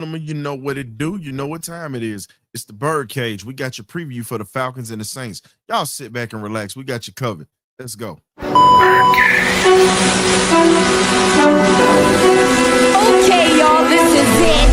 Gentlemen, you know what it do. You know what time it is. It's the BirdCage. We got your preview for the Falcons and the Saints. Y'all sit back and relax. We got you covered. Let's go. Okay, y'all, this is it.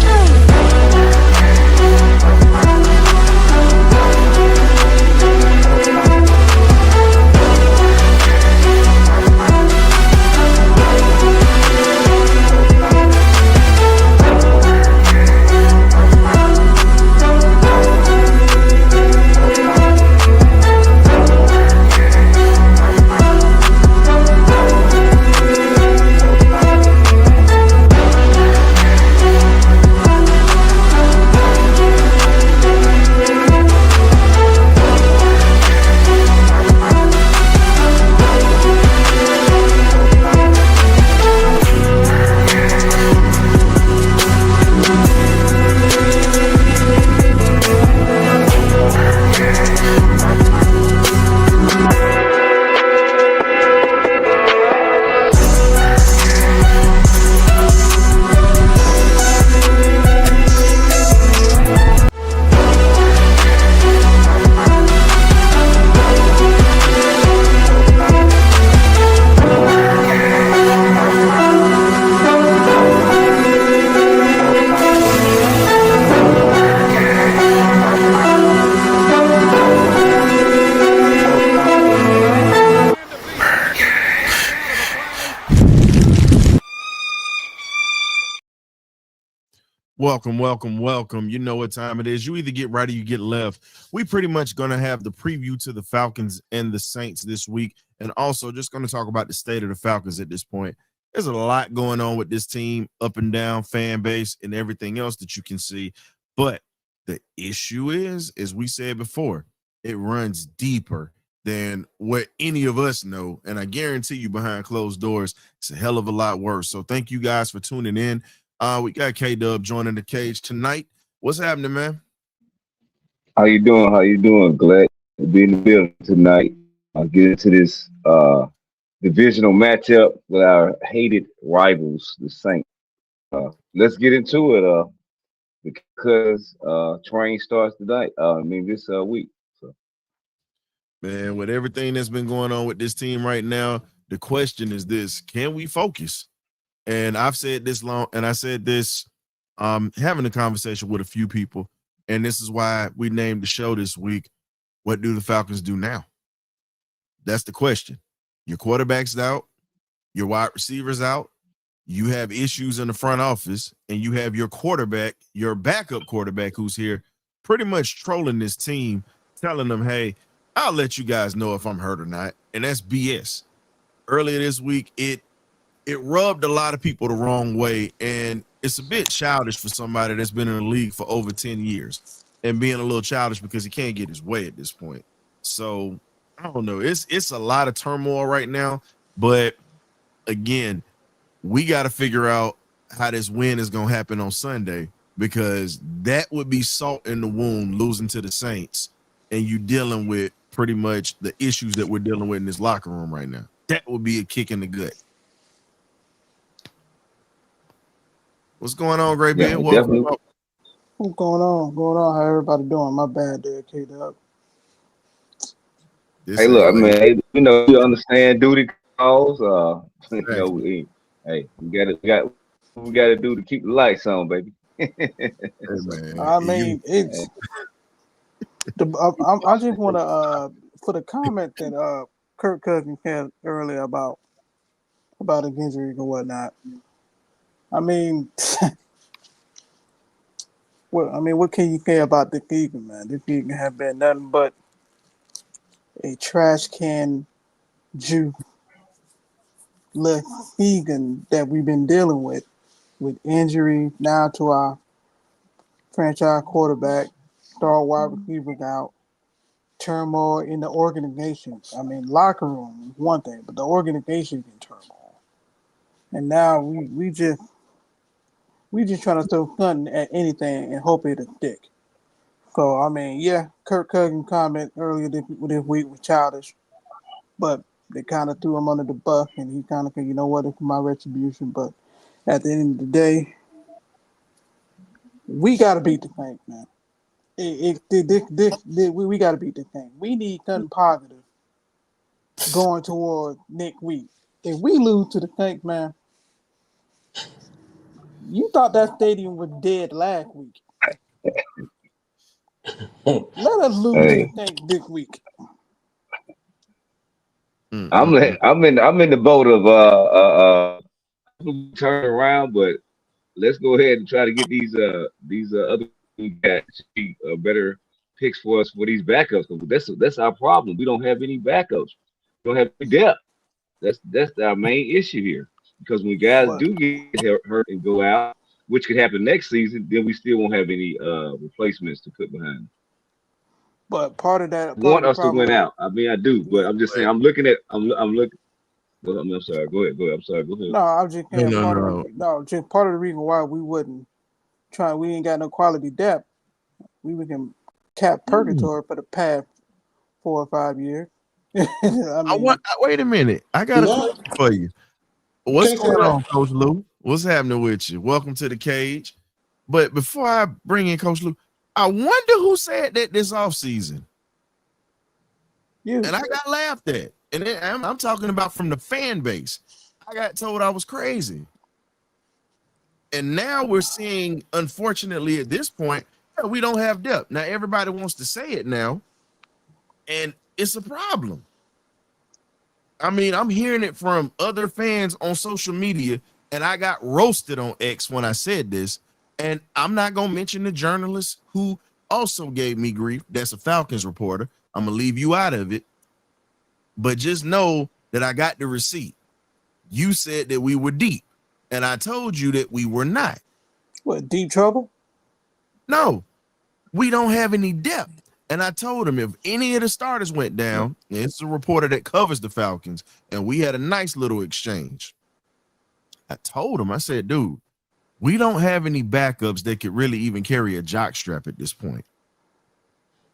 Welcome. You know what time it is. You either get right or you get left. We pretty much going to have the preview to the Falcons and the Saints this week, and also just going to talk about the state of the Falcons at this point. There's a lot going on with this team, up and down, fan base, and everything else that you can see. But the issue is, as we said before, it runs deeper than what any of us know. And I guarantee you behind closed doors, it's a hell of a lot worse. So thank you guys for tuning in. We got K-Dub joining the cage tonight. What's happening, man? How you doing? How you doing? Glad to be in the building tonight. I'll get into this divisional matchup with our hated rivals, the Saints. Let's get into it. Because train starts tonight. This week. So. Man, with everything that's been going on with this team right now, the question is this: can we focus? And I've said this long, and I said this having a conversation with a few people, and this is why we named the show this week, What Do the Falcons Do Now? That's the question. Your quarterback's out, your wide receivers out, you have issues in the front office, and you have your quarterback, your backup quarterback who's here pretty much trolling this team, telling them, hey, I'll let you guys know if I'm hurt or not. And that's BS. Earlier this week, it rubbed a lot of people the wrong way, and it's a bit childish for somebody that's been in the league for over 10 years and being a little childish because he can't get his way at this point. So I don't know. It's a lot of turmoil right now, but again, we got to figure out how this win is going to happen on Sunday, because that would be salt in the wound, losing to the Saints, and you dealing with pretty much the issues that we're dealing with in this locker room right now. That would be a kick in the gut. What's going on, Gray Beard? Welcome. What's going on? How everybody doing? My bad there, K-Dub. Hey, look, man, you understand duty calls. We gotta do to keep the lights on, baby. I mean, it's I just want to for the comment that Kirk Cousins had earlier about his injury and whatnot. I mean, what can you say about the season, man? This season have been nothing but a trash can juice less season that we've been dealing with injury now to our franchise quarterback, star wide receivers out, turmoil in the organization. I mean, locker room is one thing, but the organization is in turmoil. And now we just trying to throw something at anything and hope it'll stick. So I mean, yeah, Kirk Cousins' comment earlier this week was childish, but they kind of threw him under the bus, and he kind of said, you know what, it's my retribution. But at the end of the day, we got to beat the Saints, man. We got to beat the Saints. We need something positive going toward next week. If we lose to the Saints, man, you thought that stadium was dead last week. Let us lose to the Hey, Saints this week. Mm-mm-mm. I'm in the boat of turn around, but let's go ahead and try to get these other guys should be better picks for us for these backups. 'Cause that's our problem. We don't have any backups. We don't have any depth. That's our main issue here. Because when guys But do get hurt and go out, which could happen next season, then we still won't have any replacements to put behind them. part of Want the us to win problem, out. I mean, I do, but I'm just saying. But I'm looking. Well, I'm sorry. Go ahead. Go ahead. I'm sorry. Go ahead. no, I'm just no, saying no, no. just part of the reason why we wouldn't try. We ain't got no quality depth. We can cap Mm. purgatory for the past 4 or 5 years. I I want. mean, Wait a minute. I got a No, question for you. you What's can't say going that. on, Coach Lou? What's happening with you? Welcome to the cage. But before I bring in Coach Lou, I wonder who said that this offseason. you And I got laughed at. And I'm talking about from the fan base. I got told I was crazy. And now we're seeing, unfortunately, at this point, yeah, we don't have depth. Now everybody wants to say it now, and it's a problem. I mean, I'm hearing it from other fans on social media, and I got roasted on X when I said this. And I'm not gonna mention the journalist who also gave me grief. That's a Falcons reporter. I'm gonna leave you out of it, but just know that I got the receipt. You said that we were deep, and I told you that we were not. what deep trouble? No, we don't have any depth. And I told him if any of the starters went down, and it's a reporter that covers the Falcons, and we had a nice little exchange. I told him, I said, dude, we don't have any backups that could really even carry a jock strap at this point,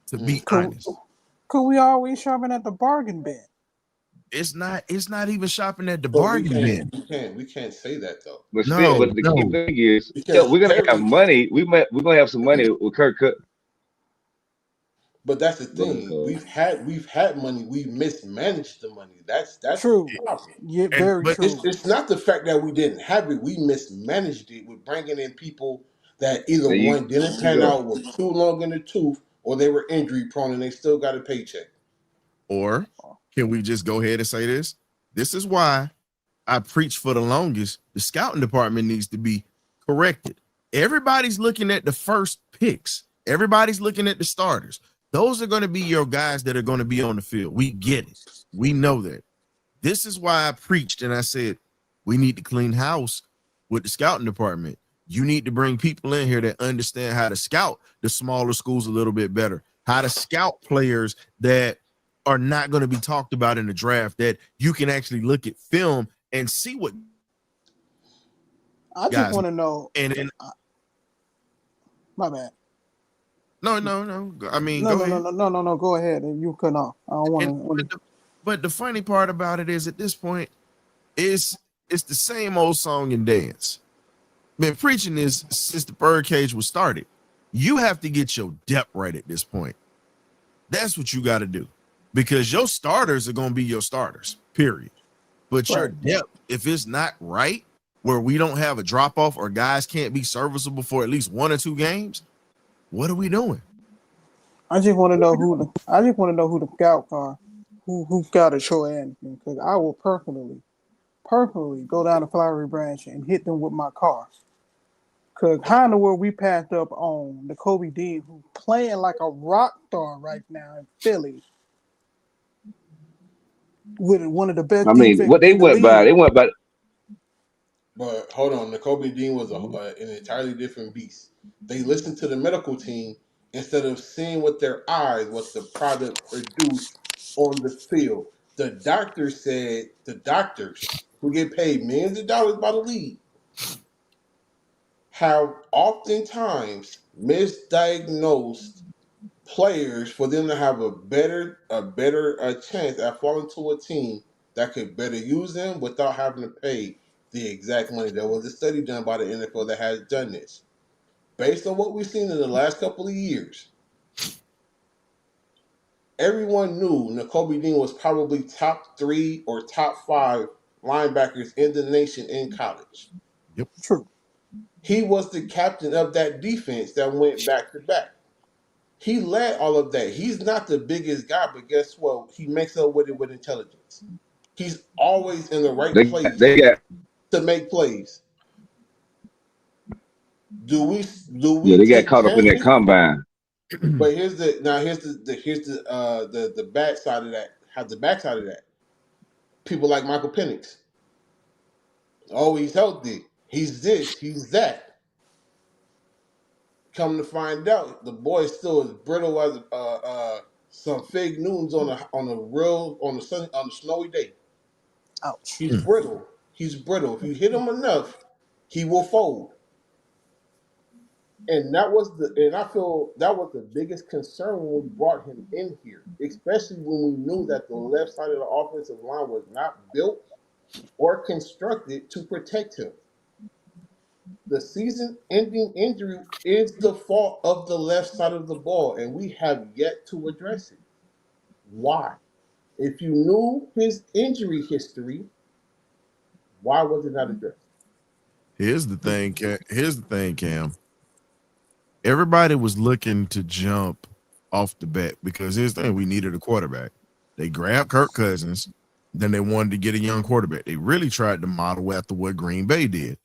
to be Could, honest. could we always shopping at the bargain bin? It's not even shopping at the But we bargain can't, bin. we can't say that though. But still, No, but the key no. thing is, yeah, Because we're gonna have Perry, money. We're gonna have some money with Kirk. but that's the Go ahead, thing. cuz. We've had money. We mismanaged the money. That's the True. problem. Yeah, And very but It's true. it's not the fact that we didn't have it. We mismanaged it with bringing in people that either There you, one didn't you pan go. out, was too long in the tooth, or they were injury prone and they still got a paycheck. or can we just go ahead and say this? This is why I preach for the longest. The scouting department needs to be corrected. Everybody's looking at the first picks. Everybody's looking at the starters. Those are going to be your guys that are going to be on the field. We get it. We know that. This is why I preached and I said we need to clean house with the scouting department. You need to bring people in here that understand how to scout the smaller schools a little bit better, how to scout players that are not going to be talked about in the draft, that you can actually look at film and see what I just guys. want to know. And My bad. no. I mean, No, go no, no, ahead. no, no, no, no. Go ahead. You cut off. I don't And want to. but the funny part about it is, at this point, is it's the same old song and dance. Been preaching this since the BirdCage was started. You have to get your depth right at this point. That's what you got to do, because your starters are going to be your starters, period. But your Right. depth, if it's not right, where we don't have a drop off or guys can't be serviceable for at least 1 or 2 games, what are we doing? I just want to know who the. I just want to know who the scouts are. Who scouted Troy Anderson? Because I will personally go down to Flowery Branch and hit them with my car. Because how in the world we passed up on the Kobe Dean, who playing like a rock star right now in Philly, with one of the best I mean, defenses what they in the went by, league. But hold on, the Kobe Dean was an entirely different beast. They listened to the medical team instead of seeing with their eyes what the product produced on the field. The doctors who get paid millions of dollars by the league have oftentimes misdiagnosed players for them to have a better chance at falling to a team that could better use them without having to pay the exact money. There was a study done by the NFL that has done this. based on what we've seen in the last couple of years, everyone knew Nakobe Dean was probably top 3 or top 5 linebackers in the nation in college. Yep. True. He was the captain of that defense that went back to back. He led all of that. He's not the biggest guy, but guess what? He makes up with it with intelligence. He's always in the right place They got to make plays. Do we yeah, they got take caught up in that chances? combine. But here's the bad side of that. Have the backside of that. People like Michael Penix. Oh, he's healthy. He's this. He's that. Come to find out, the boy is still as brittle as some fig Newtons on a snowy day. Ouch. He's brittle. He's brittle. If you hit him enough, he will fold. And I feel that was the biggest concern when we brought him in here, especially when we knew that the left side of the offensive line was not built or constructed to protect him. The season-ending injury is the fault of the left side of the ball, and we have yet to address it. Why? If you knew his injury history, why was it not addressed? Here's the thing, Cam. Everybody was looking to jump off the bat because here's the thing: we needed a quarterback. They grabbed Kirk Cousins, then they wanted to get a young quarterback. They really tried to model after what Green Bay did,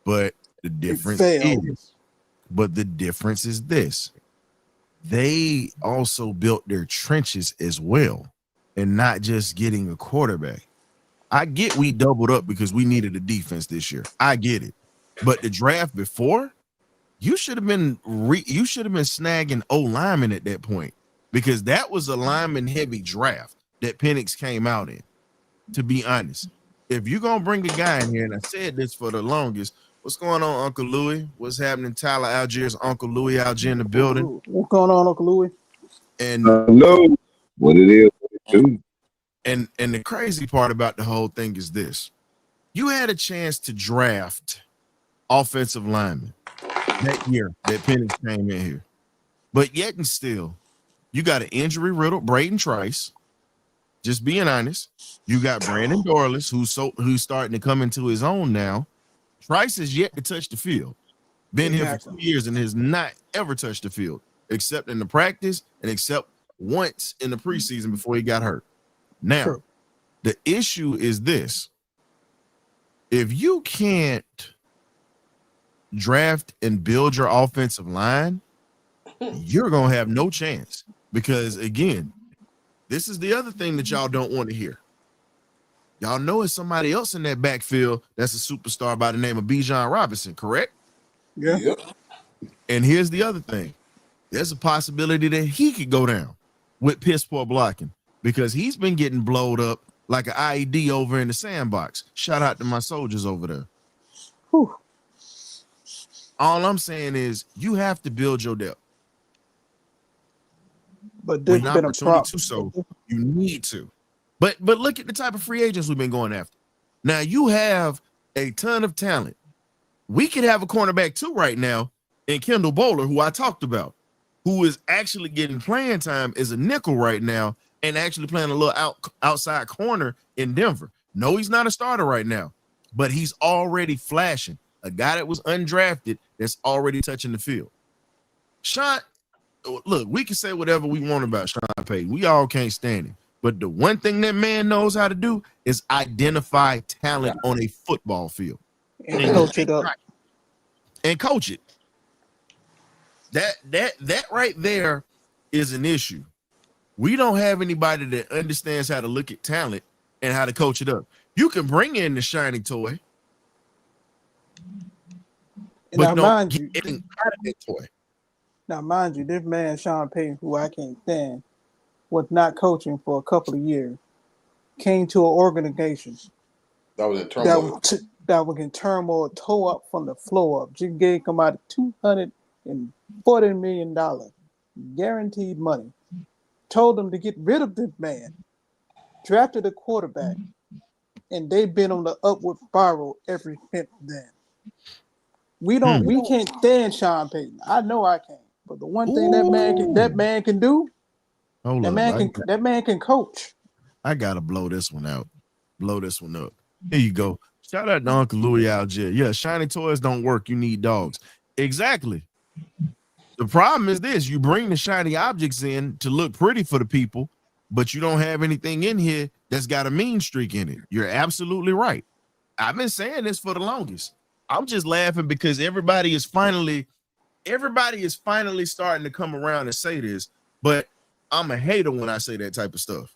but the difference is this: they also built their trenches as well, and not just getting a quarterback. I get we doubled up because we needed a defense this year. I get it, but the draft before. You should have been snagging O linemen at that point because that was a lineman heavy draft that Penix came out in. To be honest, if you're gonna bring a guy in here, and I said this for the longest, what's going on, Uncle Louie? What's happening, Tyler Algiers, Uncle Louie Algier in the building? What's going on, Uncle Louie? And Hello, what it is, what it do. and the crazy part about the whole thing is this: you had a chance to draft offensive linemen that year that Penix came in here. But yet and still, you got an injury-riddled Braden Trice. Just being honest. You got Brandon Dorless, who's starting to come into his own now. Trice has yet to touch the field. Been here for 2 years and has not ever touched the field, except in the practice and except once in the preseason before he got hurt. Now, the issue is this. If you can't draft and build your offensive line, you're going to have no chance because, again, this is the other thing that y'all don't want to hear. Y'all know it's somebody else in that backfield that's a superstar by the name of Bijan Robinson, correct? Yeah. Yep. And here's the other thing. There's a possibility that he could go down with piss poor blocking because he's been getting blowed up like an IED over in the sandbox. Shout out to my soldiers over there. Whew. All I'm saying is you have to build your depth. But there's been a problem. So you need to. But look at the type of free agents we've been going after. Now you have a ton of talent. We could have a cornerback too right now in Kendall Bowler, who I talked about, who is actually getting playing time as a nickel right now and actually playing a little outside corner in Denver. No, he's not a starter right now, but he's already flashing. A guy that was undrafted that's already touching the field. Sean, look, we can say whatever we want about Sean Payton. We all can't stand him. But the one thing that man knows how to do is identify talent on a football field. And coach it up. And coach it. That right there is an issue. We don't have anybody that understands how to look at talent and how to coach it up. You can bring in the shiny toy. But now, mind you, this man, Sean Payton, who I can't stand, was not coaching for a couple of years, came to an organization that was in turmoil. That was in turmoil, tore up from the floor up. Just gave him out $240 million, guaranteed money. Told them to get rid of this man, drafted a quarterback, and they've been on the upward spiral ever since then. We can't stand Sean Payton. I know I can't. But the one thing that man can do, Hold up. that man can coach. I gotta blow this one out. Blow this one up. Here you go. Shout out to Uncle Louis Algier. Yeah, shiny toys don't work. You need dogs. Exactly. The problem is this: you bring the shiny objects in to look pretty for the people, but you don't have anything in here that's got a mean streak in it. You're absolutely right. I've been saying this for the longest. I'm just laughing because everybody is finally starting to come around and say this, but I'm a hater when I say that type of stuff.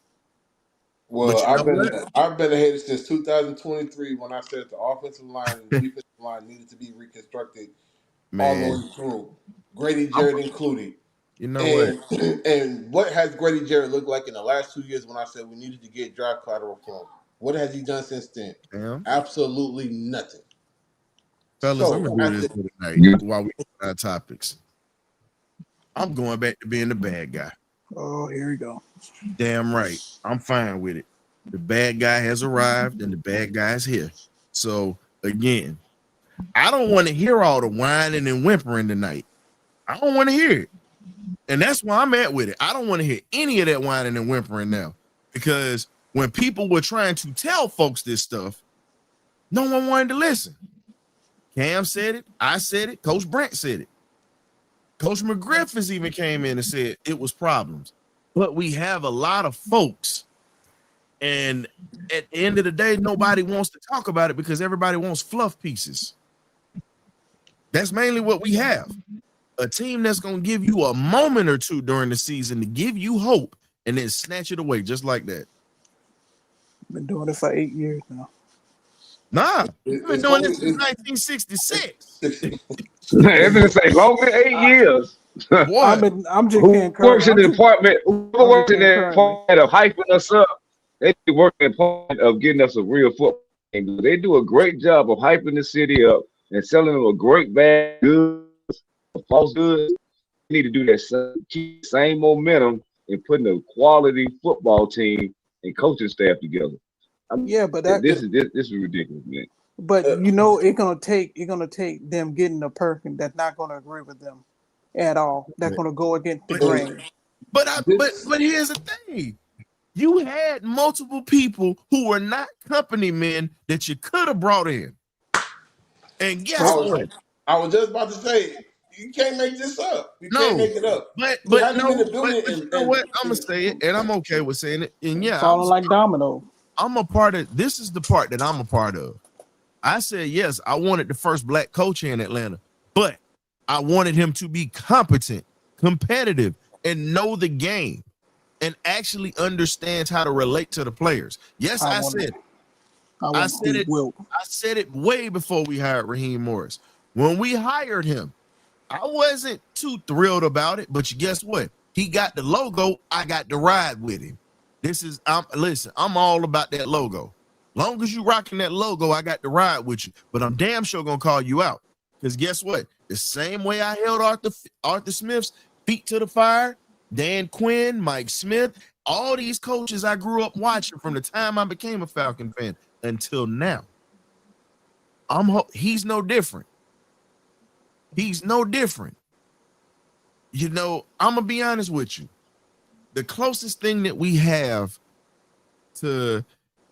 Well, I've been a hater since 2023 when I said the offensive line and defensive line needed to be reconstructed all the way through, Grady Jarrett included. You know what? And what has Grady Jarrett looked like in the last 2 years when I said we needed to get draft collateral for him? What has he done since then? Yeah. Absolutely nothing. Fellas, I'm gonna do this for tonight while we on our topics. I'm going back to being the bad guy. Oh, here we go. Damn right. I'm fine with it. The bad guy has arrived and the bad guy's here. So again, I don't want to hear all the whining and whimpering tonight. I don't want to hear it. And that's where I'm at with it. I don't want to hear any of that whining and whimpering now. Because when people were trying to tell folks this stuff, no one wanted to listen. Cam said it. I said it. Coach Brent said it. Coach McGriffiths even came in and said it was problems. But we have a lot of folks. And at the end of the day, nobody wants to talk about it because everybody wants fluff pieces. That's mainly what we have. A team that's going to give you a moment or two during the season to give you hope and then snatch it away just like that. Been doing it for 8 years now. Nah, we've been doing this since 1966. It's been longer than 8 years. I'm just who works in the department? Who works in the department of hyping us up? They work in the department of getting us a real football game. They do a great job of hyping the city up and selling them a great bag of goods, false goods. They need to do that keep the same momentum and putting a quality football team and coaching staff together. But this is ridiculous, man. But it's gonna take them getting a person that's not gonna agree with them at all. That's gonna go against the grain. But here's the thing: you had multiple people who were not company men that you could have brought in, and guess what? I was just about to say you can't make this up. You can't make it up. But you know what? I'm gonna say it, and I'm okay with saying it. And yeah, falling like domino. I'm a part of this. Is the part that I'm a part of. I said yes. I wanted the first black coach here in Atlanta, but I wanted him to be competent, competitive, and know the game, and actually understands how to relate to the players. Yes, I said it way before we hired Raheem Morris. When we hired him, I wasn't too thrilled about it, but guess what? He got the logo. I got to ride with him. Listen, I'm all about that logo. Long as you rocking that logo, I got to ride with you. But I'm damn sure gonna call you out. Because guess what? The same way I held Arthur Smith's feet to the fire, Dan Quinn, Mike Smith, all these coaches I grew up watching from the time I became a Falcon fan until now. He's no different. He's no different. I'm gonna be honest with you. The closest thing that we have to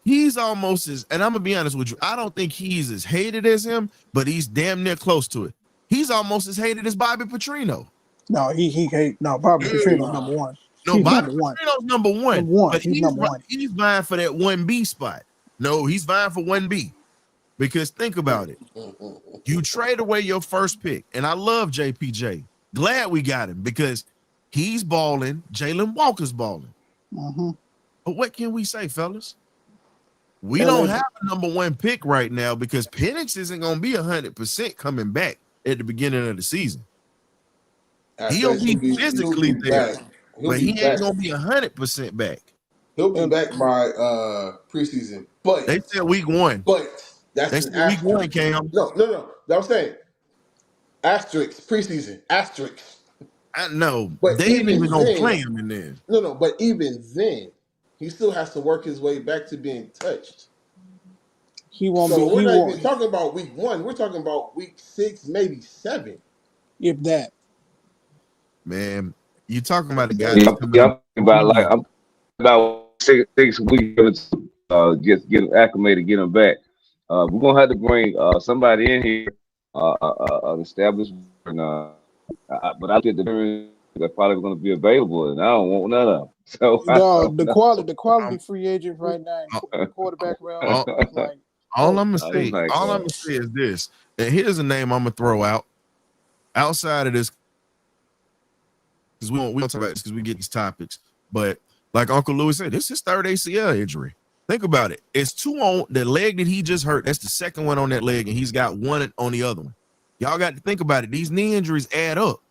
he's almost as, and I'm gonna be honest with you, I don't think he's as hated as him, but he's damn near close to it. He's almost as hated as Bobby Petrino. No, Bobby Petrino's number one. No, Bobby Petrino's number one. But he's number one. He's vying for that 1B spot. No, he's vying for 1B. Because think about it. You trade away your first pick, and I love JPJ. Glad we got him because he's balling. Jalen Walker's balling. Mm-hmm. But what can we say, fellas? We don't have a number one pick right now because Penix isn't going to be 100% coming back at the beginning of the season. He'll be physically there, but he ain't going to be 100% back. He'll be back by preseason. But they said week 1. But that's week 1, Cam. No. I'm saying asterisk preseason asterisk. I know, but they ain't even gonna play him in there. No, but even then, he still has to work his way back to being touched. He won't So be. we're He not even won't. talking about week 1. We're talking about week 6, maybe 7. If that. Man, you talking about a guy Yeah, that's I'm, coming yeah, up I'm about like 2 weeks. I'm about 6 weeks just get him acclimated, get him back. We're gonna have to bring somebody in here, an established, but I think the veterans are probably going to be available, and I don't want none of them. So I No, don't know. the quality Um, free agent right now in the quarterback realm all, is like, all oh, I'm gonna I'm say, like, all I'm gonna say is this. And here's a name I'm gonna throw out outside of this because we don't talk about this because we get these topics. But like Uncle Louis said, this is his third ACL injury. Think about it. It's 2 on the leg that he just hurt. That's the second one on that leg, and he's got 1 on the other one. Y'all got to think about it. These knee injuries add up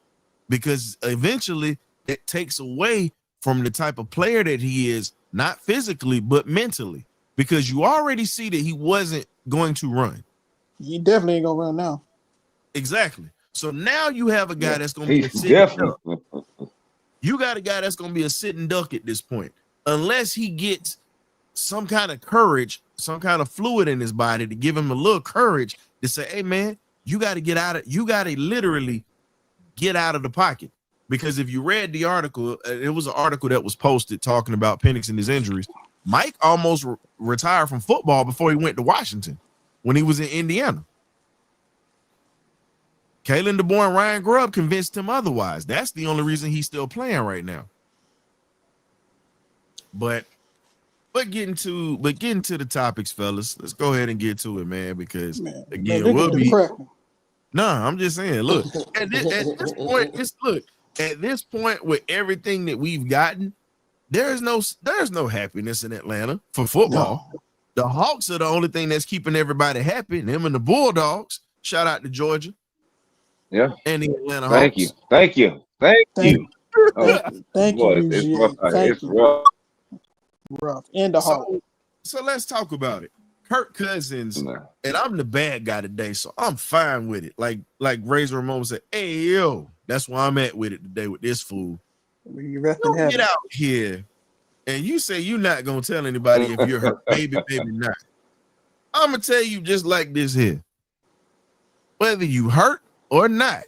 because eventually it takes away from the type of player that he is, not physically, but mentally, because you already see that he wasn't going to run. he definitely ain't gonna run now. Exactly. So now you have a guy yeah, that's going to be he's a sitting definitely. duck. You got a guy that's going to be a sitting duck at this point, unless he gets some kind of courage, some kind of fluid in his body to give him a little courage to say, hey, man, you got to get out of, you got to literally get out of the pocket. Because if you read the article, it was an article that was posted talking about Penix and his injuries. Mike almost retired from football before he went to Washington when he was in Indiana. Kalen DeBoer and Ryan Grubb convinced him otherwise. That's the only reason he's still playing right now. But getting to the topics, fellas. Let's go ahead and get to it, man. Because Man, again, look we'll at the be. cracking. Nah, I'm just saying. Look, at this point, at this point with everything that we've gotten, there's no happiness in Atlanta for football. No. The Hawks are the only thing that's keeping everybody happy. Them and the Bulldogs. Shout out to Georgia Yeah. and the Atlanta Thank Hawks. you. Thank you. Thank Thank you. Oh thank you, boy, it's rough. UGA. Thank It's you. rough. Rough. And the Hawk. So let's talk about it. Kirk Cousins, Man. and I'm the bad guy today, so I'm fine with it. Like Razor Ramon said, hey yo, that's where I'm at with it today with this fool. We rest in Don't heaven. get out here and you say you're not gonna tell anybody if you're hurt. Maybe not. I'm gonna tell you just like this here. Whether you hurt or not,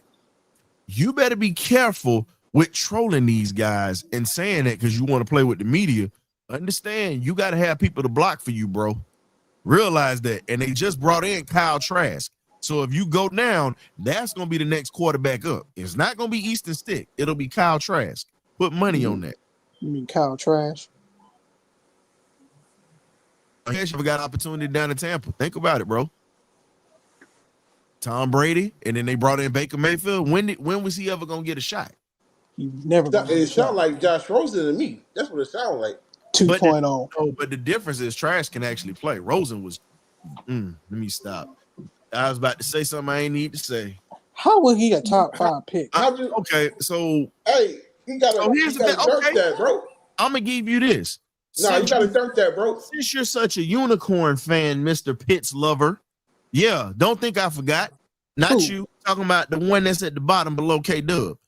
you better be careful with trolling these guys and saying that because you want to play with the media. Understand, you got to have people to block for you, bro. Realize that. And they just brought in Kyle Trask. So if you go down, that's going to be the next quarterback up. It's not going to be Easton Stick. It'll be Kyle Trask. Put money on that. You mean Kyle Trash? I guess you got opportunity down in Tampa. Think about it, bro. Tom Brady, and then they brought in Baker Mayfield. When was he ever going to get a shot? He never gonna get It a shot. sounds like Josh Rosen to me. That's what it sounds like. 2.0. But the difference is Trash can actually play. Rosen was, let me stop. I was about to say something I ain't need to say. How was he a top 5 pick? Okay, so Hey, you gotta dunk that, bro. I'm gonna give you this. No, you gotta dunk that, bro. Since you're such a unicorn fan, Mr. Pitts lover, yeah, don't think I forgot. Not you, talking about the one that's at the bottom below K Dub.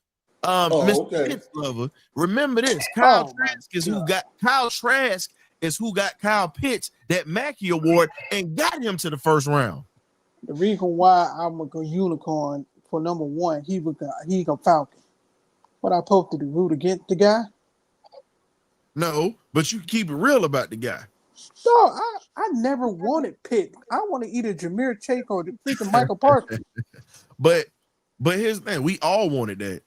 Mr. Pitts lover. Remember this: Kyle Trask is who got Kyle Pitts that Mackey Award and got him to the first round. The reason why I'm a unicorn for number 1, he a Falcon. What I supposed to do? Root against the guy? No, but you keep it real about the guy. So I never wanted Pitt. I want to either Jameer Chase or the freaking Michael Parsons. But here's the thing: we all wanted that.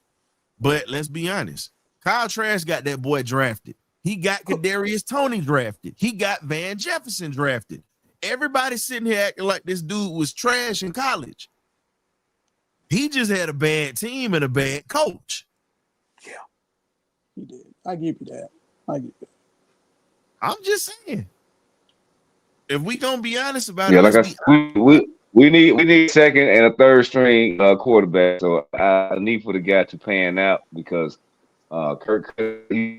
But let's be honest. Kyle Trask got that boy drafted. He got Kadarius Toney drafted. He got Van Jefferson drafted. Everybody sitting here acting like this dude was trash in college. He just had a bad team and a bad coach. Yeah, he did. I give you that. I'm just saying. If we gonna be honest about Yeah, it, like I said, we need second and a third string quarterback. So I need for the guy to pan out because Kirk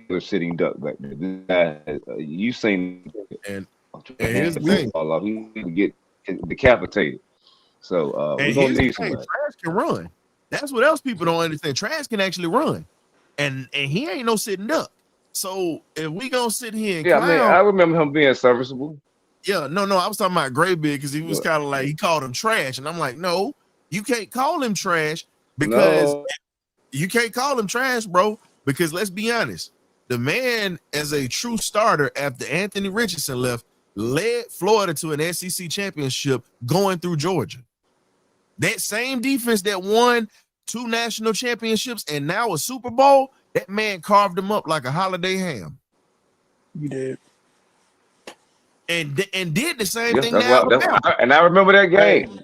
was sitting duck back there. This guy, you seen and here's the thing. He would get decapitated. So we're gonna need somebody. Trash can run. That's what else people don't understand. Trash can actually run, and he ain't no sitting duck. So if we gonna sit here and I remember him being serviceable. Yeah, no, I was talking about Graybeard because he was kind of like he called him trash, and I'm like, no, you can't call him trash because No, you can't call him trash, bro. Because let's be honest, the man, as a true starter after Anthony Richardson left, led Florida to an SEC championship going through Georgia. That same defense that won 2 national championships and now a Super Bowl, that man carved them up like a holiday ham. You did. And did the same yes, thing that's now. what. And I remember that Hey, game.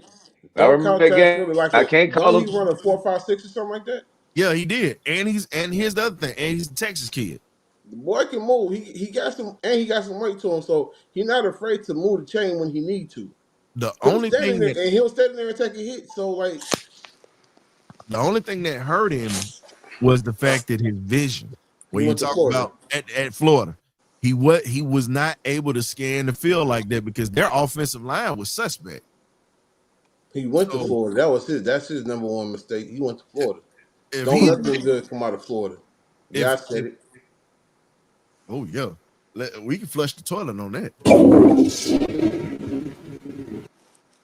I don't remember count that that for game. me. Like I it. can't call Don't he him. run a 4.56 or something like that? Yeah, he did. And here's the other thing. And he's a Texas kid. The boy can move. He got some, and he got some weight to him, so he's not afraid to move the chain when he need to. The He'll only stand in thing there that and he'll stand in there and take a hit. So like, hurt him was the fact that his vision. he When you went to talk Florida. about at Florida, he was not able to scan the field like that because their offensive line was suspect. He went to So Florida. That's his number one mistake. He went to Florida. if Don't he nothing good come out of Florida. Yeah, I said it. oh yeah, we can flush the toilet on that.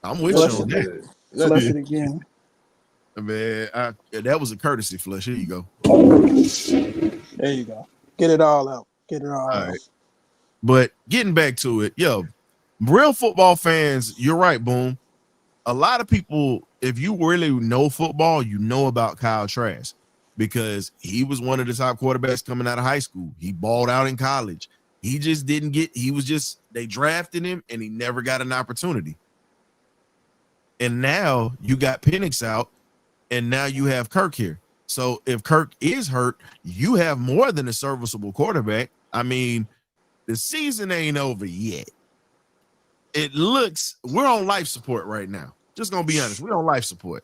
I'm with Flush you on it. that. Flush it again. Man, that was a courtesy flush. Here you go. There you go. Get it all out. Get it all out. Right. But getting back to it, yo, real football fans, you're right, Boom. A lot of people, if you really know football, you know about Kyle Trask because he was one of the top quarterbacks coming out of high school. He balled out in college. He just didn't get, they drafted him and he never got an opportunity. And now you got Penix out and now you have Kirk here. So if Kirk is hurt, you have more than a serviceable quarterback. I mean, the season ain't over yet. It looks, we're on life support right now. Just gonna be honest, we're on life support.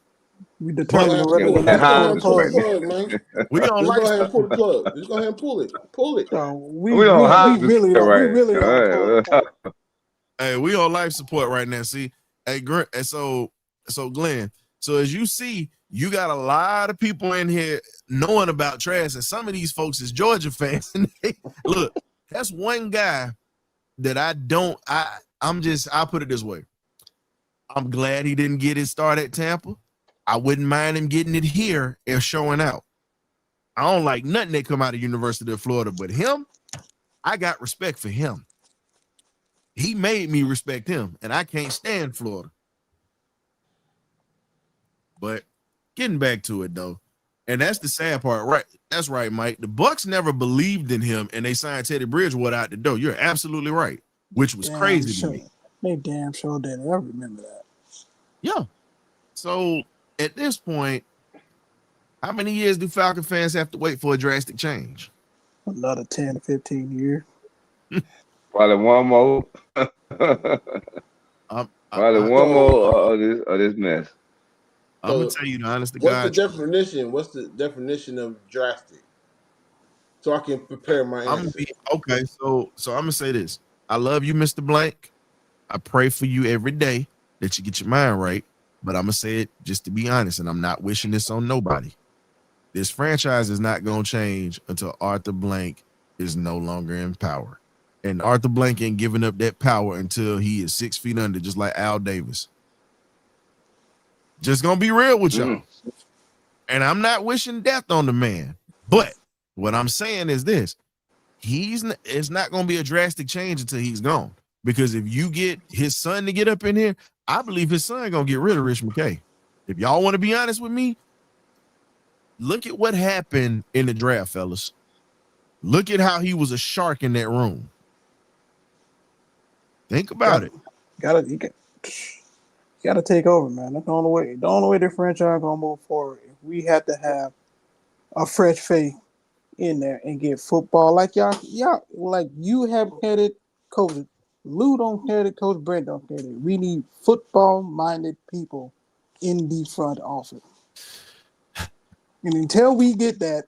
We Go determined ahead, whether or pull, not just to go ahead pull the and pull the Right plug. plug, man. We on Just go life ahead and support. pull the plug. Just go ahead and pull it. Pull it. So we We on hospice really don't right. pull the plug. Hey, we on life support right now. See, hey, and so Glenn. So as you see, you got a lot of people in here knowing about Trask, and some of these folks is Georgia fans. And look, that's one guy that I'll put it this way. I'm glad he didn't get his start at Tampa. I wouldn't mind him getting it here and showing out. I don't like nothing that come out of University of Florida, but him, I got respect for him. He made me respect him, and I can't stand Florida. But getting back to it though, and that's the sad part, right? That's right, Mike. The Bucks never believed in him, and they signed Teddy Bridgewater out the door. You're absolutely right, which was crazy to me. They damn sure did. I remember that. Yeah. So at this point, how many years do Falcon fans have to wait for a drastic change? Another 10 to 15 years. Probably one more. Probably one more of this mess. I'm gonna tell you the honest to What's God. What's the definition of drastic? So I can prepare my answer. Okay. So I'm gonna say this. I love you, Mr. Blank. I pray for you every day that you get your mind right. But I'm gonna say it just to be honest, and I'm not wishing this on nobody. This franchise is not gonna change until Arthur Blank is no longer in power. And Arthur Blank ain't giving up that power until he is 6 feet under, just like Al Davis. Just gonna be real with y'all. And I'm not wishing death on the man. But what I'm saying is this: it's not gonna be a drastic change until he's gone. Because if you get his son to get up in here, I believe his son gonna get rid of Rich McKay. If y'all want to be honest with me, look at what happened in the draft, fellas. Look at how he was a shark in that room. Think about it. You gotta take over, man. That's the only way. The only way the franchise gonna move forward. If we have to have a fresh face in there and get football like y'all, like you have headed coach Lou don't head it, Coach Brent don't head it. We need football-minded people in the front office. And until we get that,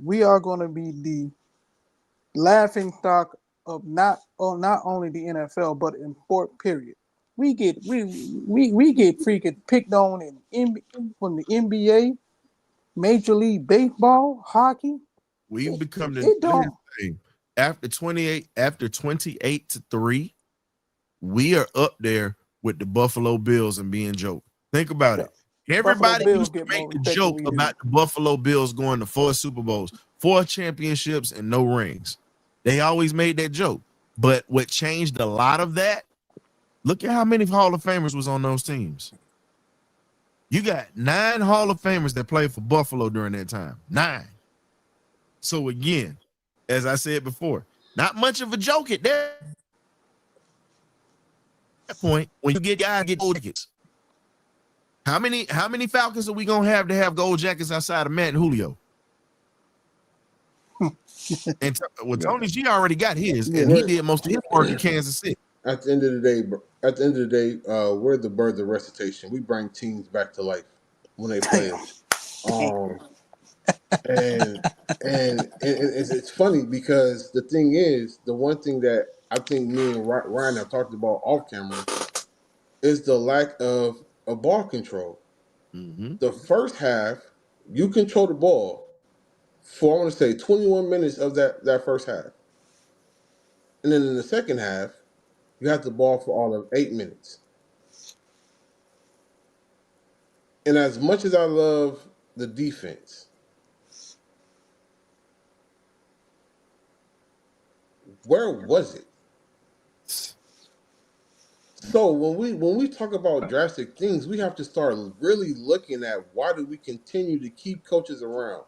we are going to be the laughing stock of not only the NFL but in sport period. We get freaking picked on from the NBA, Major League Baseball, hockey. We've become the thing. After 28 to 3, we are up there with the Buffalo Bills and being joked. Think about it. Buffalo Everybody Bills used to get make more the respect than joke we do. about the Buffalo Bills going to 4 Super Bowls, 4 championships, and no rings. They always made that joke. But what changed a lot of that, look at how many Hall of Famers was on those teams. You got 9 Hall of Famers that played for Buffalo during that time. 9. So again, as I said before, not much of a joke at that point when you get guys get gold jackets. How many Falcons are we gonna have to have gold jackets outside of Matt and Julio? And Tony G already got his, and he did most of his work in Kansas City. At the end of the day, we're the bird of recitation. We bring teams back to life when they play us. And it's funny because the thing is, the one thing that I think me and Ryan have talked about off camera is the lack of ball control. Mm-hmm. The first half, you control the ball for I want to say 21 minutes of that first half, and then in the second half, you have the ball for all of 8 minutes. And as much as I love the defense, where was it? So when we talk about drastic things, we have to start really looking at why do we continue to keep coaches around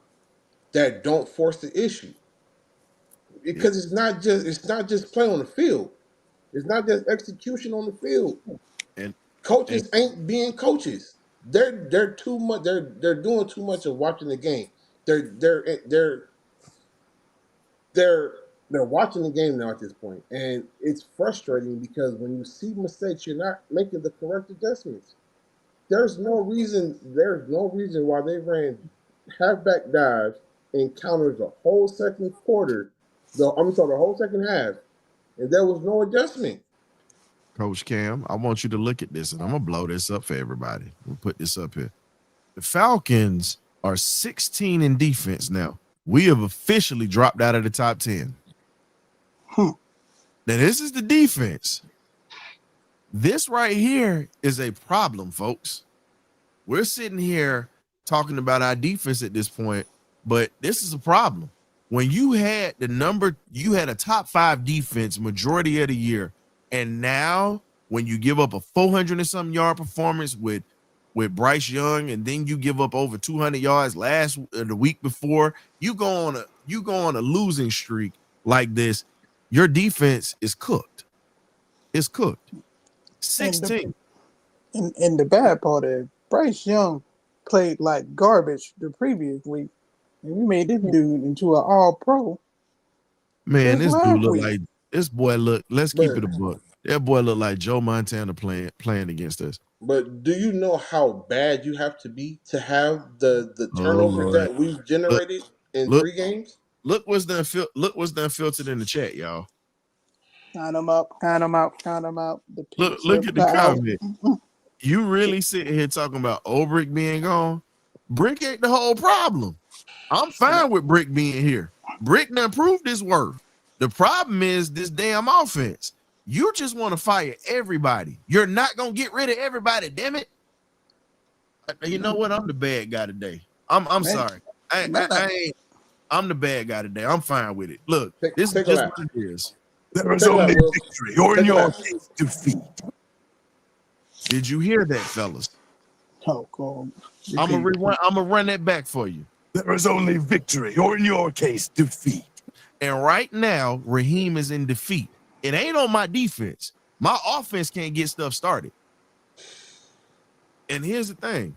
that don't force the issue? Because it's not just play on the field. It's not just execution on the field. And Coaches ain't being coaches. They're too much. They're doing too much of watching the game. They're watching the game now at this point, and it's frustrating because when you see mistakes, you're not making the correct adjustments. There's no reason why they ran halfback dives and counters the whole second quarter. The whole second half, and there was no adjustment. Coach Cam, I want you to look at this, and I'm gonna blow this up for everybody. We'll put this up here. The Falcons are 16 in defense now. We have officially dropped out of the top 10. Now, this is the defense. This right here is a problem, folks. We're sitting here talking about our defense at this point, but this is a problem. When you had a top 5 defense majority of the year, and now when you give up a 400 and something yard performance with Bryce Young, and then you give up over 200 yards the week before, you go on a losing streak like this, your defense is cooked. It's cooked. 16. And the bad part is Bryce Young played like garbage the previous week, and we made this dude into an all-pro. Man, this dude look like this boy look. Let's keep it a buck. That boy look like Joe Montana playing against us. But do you know how bad you have to be to have the turnovers that we've generated in 3 games? Look what's done filtered in the chat, y'all. Count them up. Look at the comment. You really sitting here talking about Brick being gone? Brick ain't the whole problem. I'm fine with Brick being here. Brick done proved his worth. The problem is this damn offense. You just want to fire everybody. You're not gonna get rid of everybody, damn it. You know what? I'm the bad guy today. I'm sorry. I'm the bad guy today. I'm fine with it. Look, this is just what it is. There is only victory, or in your case, defeat. Did you hear that, fellas? Oh, God. I'm gonna run that back for you. There is only victory, or in your case, defeat. And right now, Raheem is in defeat. It ain't on my defense. My offense can't get stuff started. And here's the thing.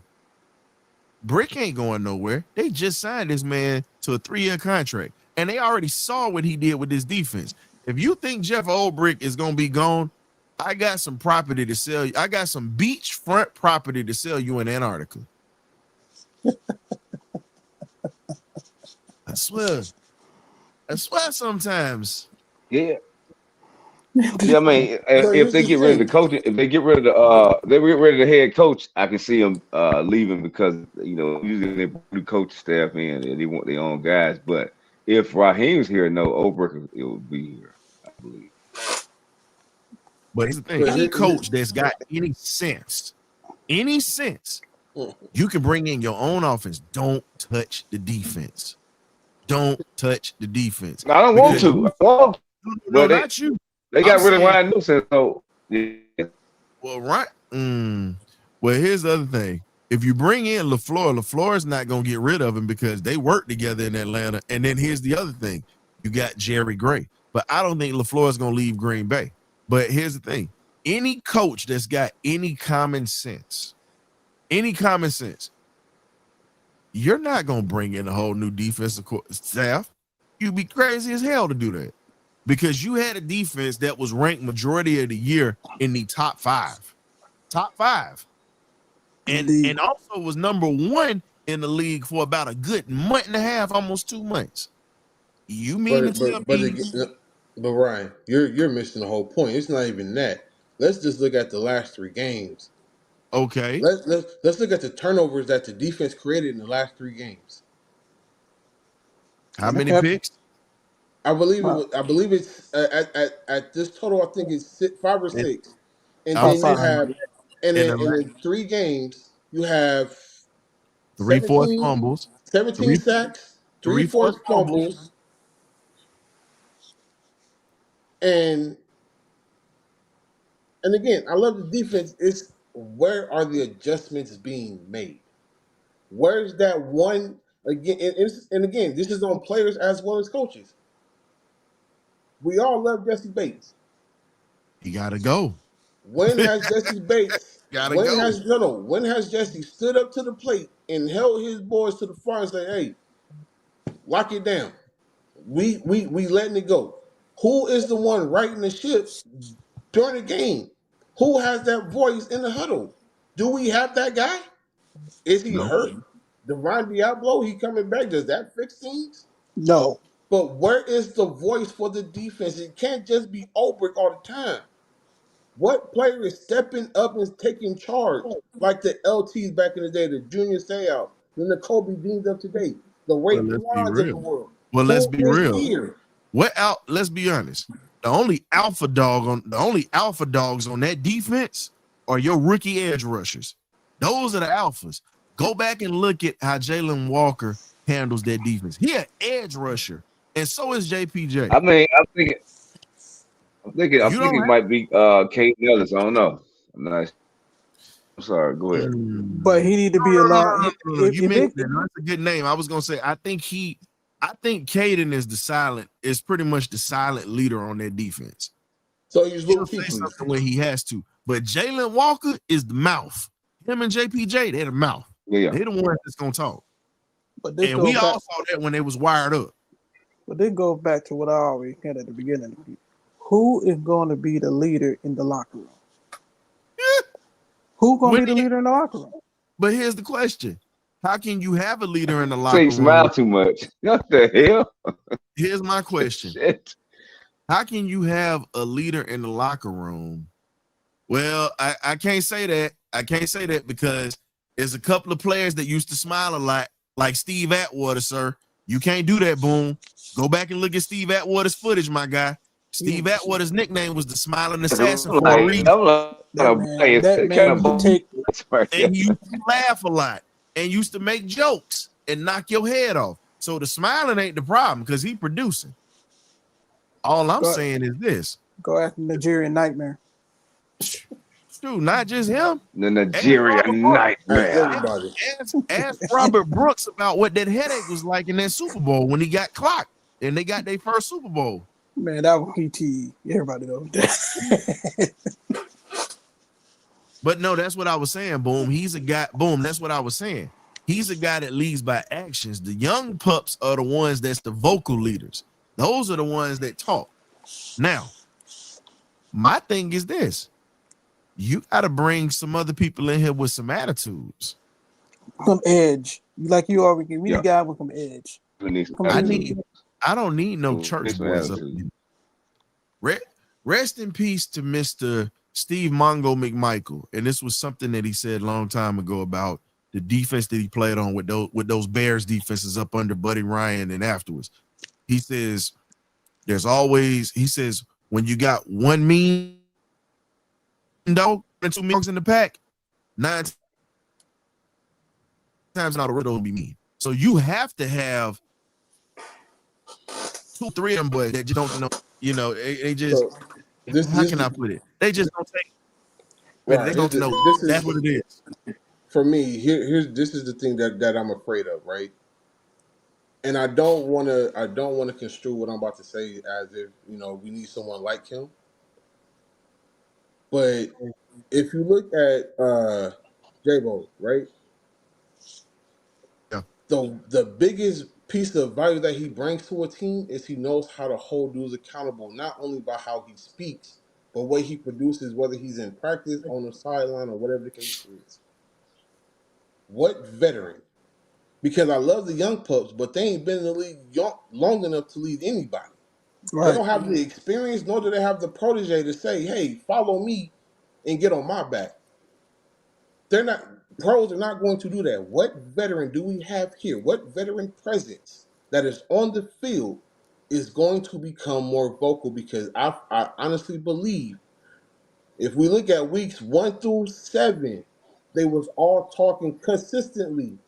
Brick ain't going nowhere. They just signed this man to a 3-year contract. And they already saw what he did with this defense. If you think Jeff Olbrick is going to be gone, I got some property to sell you. I got some beachfront property to sell you in Antarctica. I swear sometimes. Yeah. Yeah, I mean, if they get rid of the coach, if they get rid of the head coach, I can see them leaving because usually they put the coach staff in and they want their own guys. But if Raheem's here, no, Olbrick it will be here, I believe. But here's the thing: But any coach that's got any sense, you can bring in your own offense. Don't touch the defense. Don't touch the defense. I don't want to. No, But not you. they got rid of Ryan Newsom. So yeah. Well, right. Well, here's the other thing. If you bring in LaFleur is not going to get rid of him because they work together in Atlanta. And then here's the other thing. You got Jerry Gray. But I don't think LaFleur is going to leave Green Bay. But here's the thing. Any coach that's got any common sense, you're not going to bring in a whole new defensive staff. You'd be crazy as hell to do that because you had a defense that was ranked majority of the year in the top five. And also was number 1 in the league for about a good month and a half, almost 2 months. You mean to tell me? But Ryan, you're missing the whole point. It's not even that. Let's just look at the last 3 games. Okay. Let's look at the turnovers that the defense created in the last 3 games. How many picks? I believe it's at this total. I think it's 5 or 6, and then you have, and then in 3 games you have 3 forced fumbles, 17 sacks, 3 forced fumbles, and again, I love the defense. It's where are the adjustments being made? Where's that one again? And again, this is on players as well as coaches. We all love Jesse Bates. He gotta go. When has Jesse Bates? When When has Jesse stood up to the plate and held his boys to the front and said, "Hey, lock it down. We letting it go." Who is the one writing the ship during the game? Who has that voice in the huddle? Do we have that guy? Is he hurt? Devon Diablo, he coming back. Does that fix things? No. But where is the voice for the defense? It can't just be Ulbrich all the time. What player is stepping up and taking charge? Like the LTs back in the day, the Junior Seau, the Kobe Deans of today, the Ray Bronze of the world. Well, let's be real. Let's be honest. The only alpha dogs on that defense are your rookie edge rushers. Those are the alphas. Go back and look at how Jalen Walker handles that defense. He an edge rusher, and so is JPJ. I mean, I think it might be Kate Ellis. I don't know. I'm sorry. Go ahead. But he need to be allowed. That's a good name. I was gonna say. I think Caden is pretty much the silent leader on that defense. So he'll say something when he has to. But Jalen Walker is the mouth. Him and JPJ, they're the mouth. Yeah. They're the ones that's gonna talk. But and we all saw that when they was wired up. But then go back to what I always said at the beginning. Who is going to be the leader in the locker room? Who's going to be the leader in the locker room? But here's the question. How can you have a leader in the locker room? You smile too much. What the hell? Here's my question. Shit. How can you have a leader in the locker room? Well, I can't say that. I can't say that because there's a couple of players that used to smile a lot, like Steve Atwater, sir. You can't do that, Boom. Go back and look at Steve Atwater's footage, my guy. Steve Atwater's nickname was the Smiling Assassin for a reason. And he used to laugh a lot and used to make jokes and knock your head off. So the smiling ain't the problem because he producing. All I'm saying is this. Go after Nigerian Nightmare. Dude, not just him. The Nigerian Nightmare. Ask Robert Brooks about what that headache was like in that Super Bowl when he got clocked and they got their first Super Bowl. Man, that was PT. Everybody knows that. But no, that's what I was saying, Boom. He's a guy, Boom, that's what I was saying. He's a guy that leads by actions. The young pups are the ones that's the vocal leaders. Those are the ones that talk. Now, my thing is this. You got to bring some other people in here with some attitudes. Some edge. Like you already, we the guy with some edge. I don't need no church boys up here. Rest in peace to Mr. Steve Mongo McMichael. And this was something that he said a long time ago about the defense that he played on with those Bears defenses up under Buddy Ryan and afterwards. He says, when you got one mean dog and 2 dogs in the pack, 9 times out of the will be me. So you have to have 2, 3 of them boys that you don't know. You know, they just, So this how this can I put it? They just don't take. They right. don't know. This That's is what it is. for me. Here's this is the thing that I'm afraid of, right? And I don't wanna construe what I'm about to say as if we need someone like him. But if you look at J-Bo, right? Yeah. The biggest piece of value that he brings to a team is he knows how to hold dudes accountable, not only by how he speaks, but what he produces, whether he's in practice, on the sideline, or whatever the case is. What veteran? Because I love the young pups, but they ain't been in the league long enough to lead anybody. They Right. don't have the experience, nor do they have the protege to say, "Hey, follow me and get on my back." They're not Pros are not going to do that. What veteran do we have here? What veteran presence that is on the field is going to become more vocal? Because I honestly believe if we look at weeks 1 through 7, they was all talking consistently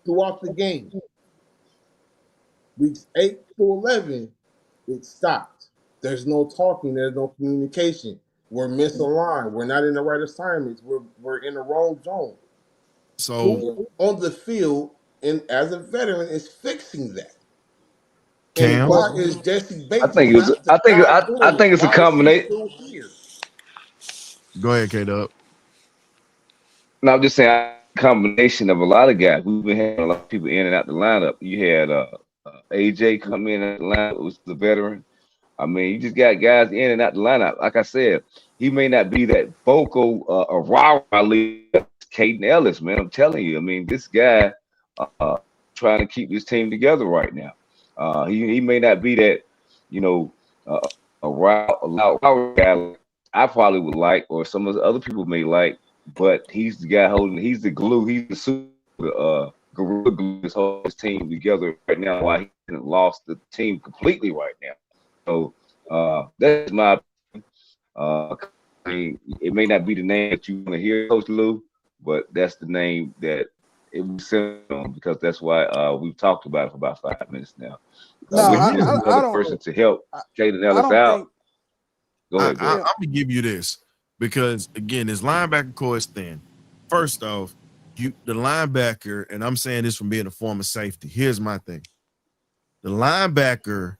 throughout the game. Weeks 8 through 11, it stopped. There's no talking. There's no communication. We're misaligned. We're not in the right assignments. We're in the wrong zone. So Who on the field and as a veteran is fixing that? And Cam, why Well, is Jesse I Bates think it was. not the guy I doing it? think it's a Why is he combination. still here? go ahead, K Dub. No, I'm just saying a combination of a lot of guys. We've been having a lot of people in and out the lineup. You had AJ come in at the lineup, was the veteran. I mean, you just got guys in and out the lineup. Like I said, he may not be that vocal rah leader, Caden Ellis, man. I'm telling you. I mean, this guy uh, trying to keep this team together right now. He may not be that, you know, a loud guy like I probably would like, or some of the other people may like, but he's the guy holding. He's the glue. He's the super gorilla glue this whole team together right now. Why he hasn't lost the team completely right now. So that's my I mean, it may not be the name that you want to hear, Coach Lou, but that's the name that it was sent on because that's why we've talked about it for about 5 minutes now. no, So With here's just I another don't. person to help I, Caden I Ellis don't out. think. Go ahead, I'm bro. Yeah. gonna give you this because again, this linebacker core is thin. First off, the linebacker, and I'm saying this from being a former safety. Here's my thing: the linebacker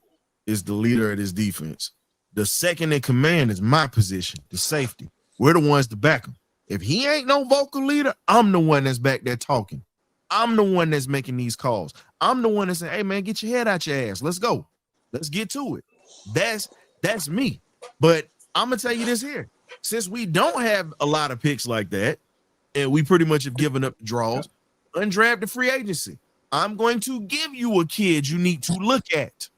is the leader of this defense. The second in command is my position, the safety. We're the ones to back him. If he ain't no vocal leader, I'm the one that's back there talking. I'm the one that's making these calls. I'm the one that's saying, "Hey man, get your head out your ass. Let's go. Let's get to it." That's me. But I'm gonna tell you this here: since we don't have a lot of picks like that, and we pretty much have given up the draws, undrafted free agency. I'm going to give you a kid you need to look at.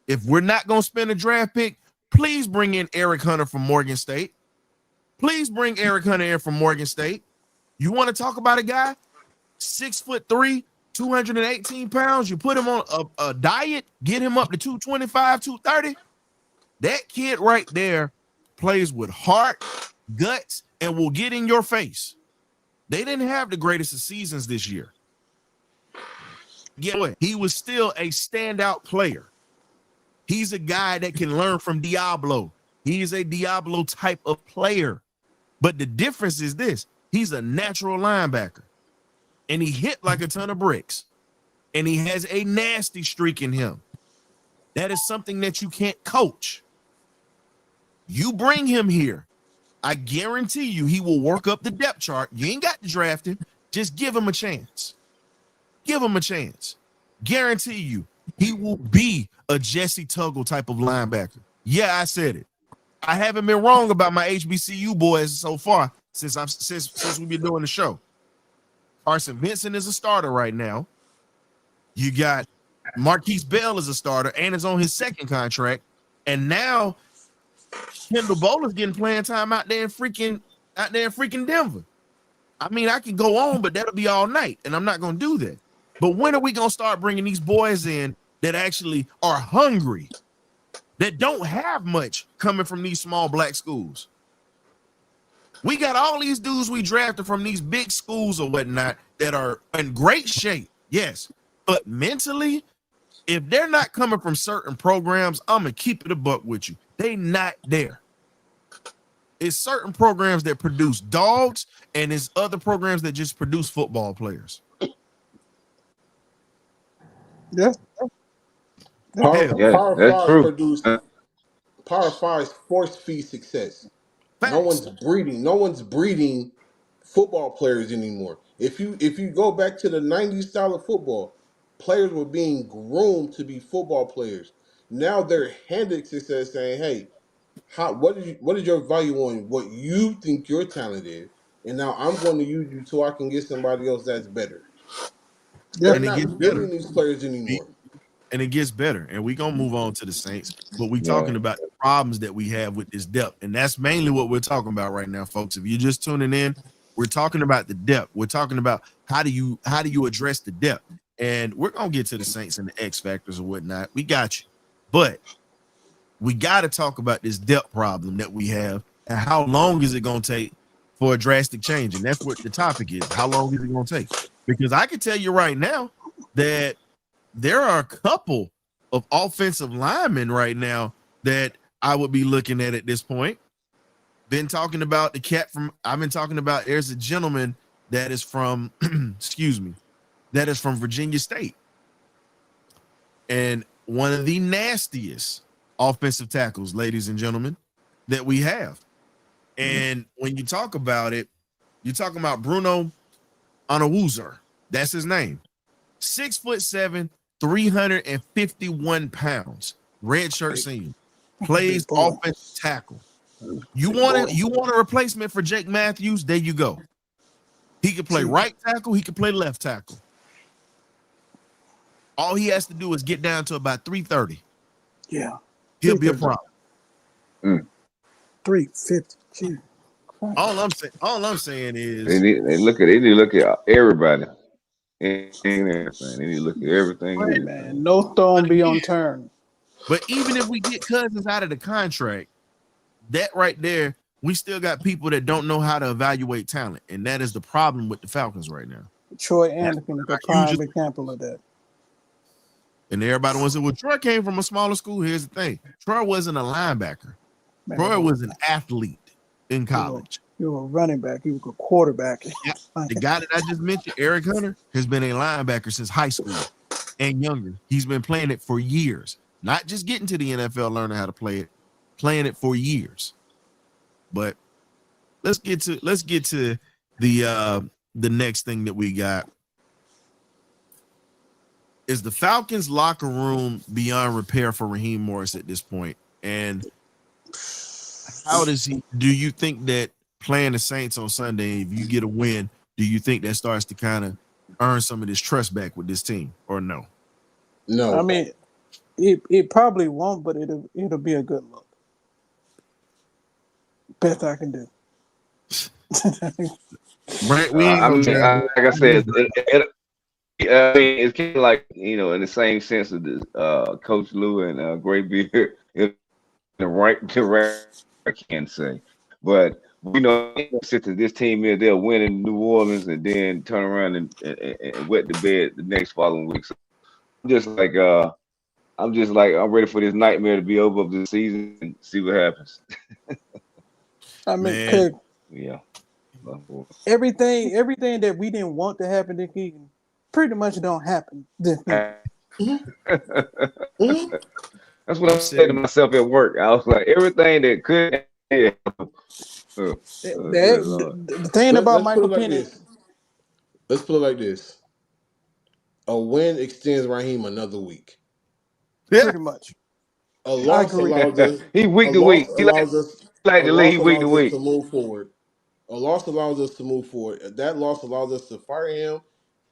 If we're not going to spend a draft pick, please bring in Eric Hunter from Morgan State. Please bring Eric Hunter in from Morgan State. You want to talk about a guy 6'3", 218 pounds? You put him on a diet, get him up to 225, 230. That kid right there plays with heart, guts, and will get in your face. They didn't have the greatest of seasons this year. Guess what? He was still a standout player. He's a guy that can learn from Diablo. He is a Diablo type of player. But the difference is this: he's a natural linebacker. And he hit like a ton of bricks. And he has a nasty streak in him. That is something that you can't coach. You bring him here, I guarantee you he will work up the depth chart. You ain't got to draft him. Just give him a chance. Give him a chance. Guarantee you he will be a Jesse Tuggle type of linebacker. Yeah, I said it. I haven't been wrong about my HBCU boys so far since we've been doing the show. Carson Vincent is a starter right now. You got Marquise Bell as a starter and is on his second contract. And now Kendall Bowler's getting playing time out there in freaking Denver. I mean, I can go on, but that'll be all night, and I'm not going to do that. But when are we going to start bringing these boys in that actually are hungry, that don't have much coming from these small black schools? We got all these dudes we drafted from these big schools or whatnot that are in great shape, yes, but mentally, if they're not coming from certain programs, I'm gonna keep it a buck with you. They not there. It's certain programs that produce dogs, and it's other programs that just produce football players. Yeah. Power, Hell, Yeah, Power that's Five true. produced Power Five's force feed success. No facts. one's breeding. No one's breeding football players anymore. If you go back to the '90s style of football, players were being groomed to be football players. Now they're handed success, saying, "Hey, what is your value on what you think your talent is?" And now I'm going to use you so I can get somebody else that's better. Yeah. They're And it gets not building better. these players anymore. And it gets better. And we gonna move on to the Saints, but we Yeah. talking about the problems that we have with this depth, and that's mainly what we're talking about right now, folks. If you're just tuning in, we're talking about the depth. We're talking about how do you address the depth, and we're gonna get to the Saints and the X factors and whatnot. We got you, but we got to talk about this depth problem that we have, and how long is it gonna take for a drastic change? And that's what the topic is. How long is it gonna take? Because I can tell you right now that there are a couple of offensive linemen right now that I would be looking at this point. Been talking about the cat from, I've been talking about, there's a gentleman that is from, excuse me, that is from Virginia State. And one of the nastiest offensive tackles, ladies and gentlemen, that we have. And when you talk about it, you're talking about Bruno Anawuzer. That's his name. 6'7", 351 pounds. Red shirt senior. Plays Big boy. offensive tackle. You want a replacement for Jake Matthews? There you go. He can play right tackle. He can play left tackle. All he has to do is get down to about 330. Yeah. He'll be a problem. 350. Gee. All I'm saying is They need to look at everybody. And everything. They need to look at everything. Right, man. No stone be unturned. but even if we get Cousins out of the contract, that right there, we still got people that don't know how to evaluate talent, and that is the problem with the Falcons right now. Troy Anderson is a prime example of that. And everybody wants to say, well, Troy came from a smaller school. Here's the thing. Troy wasn't a linebacker. Man, Troy was an athlete in college. You were a running back. You were a quarterback. Yeah, the guy that I just mentioned, Eric Hunter, has been a linebacker since high school and younger. He's been playing it for years. Not just getting to the NFL, learning how to play it, playing it for years. But let's get to the next thing that we got. Is the Falcons locker room beyond repair for Raheem Morris at this point? And how does he, do you think that playing the Saints on Sunday, if you get a win, do you think that starts to kind of earn some of this trust back with this team, or no? No. I mean, it probably won't, but it'll be a good look. Best I can do. Right, like I said, it's kind of like, in the same sense of this, Coach Lou and Graybeard, the right I can't say, but we know since this team is, they'll win in New Orleans and then turn around and wet the bed the next following week. So I'm just like I'm ready for this nightmare to be over of the season and see what happens. I mean, yeah. Everything that we didn't want to happen this season pretty much don't happen this season. That's what I said to myself at work. I was like, everything that could happen. The thing about Michael Penix. Let's put it like this. A win extends Raheem another week. Pretty much. A loss allows us. He week to week. He allows us. Like the league week to week To move forward. A loss allows us to move forward. That loss allows us to fire him,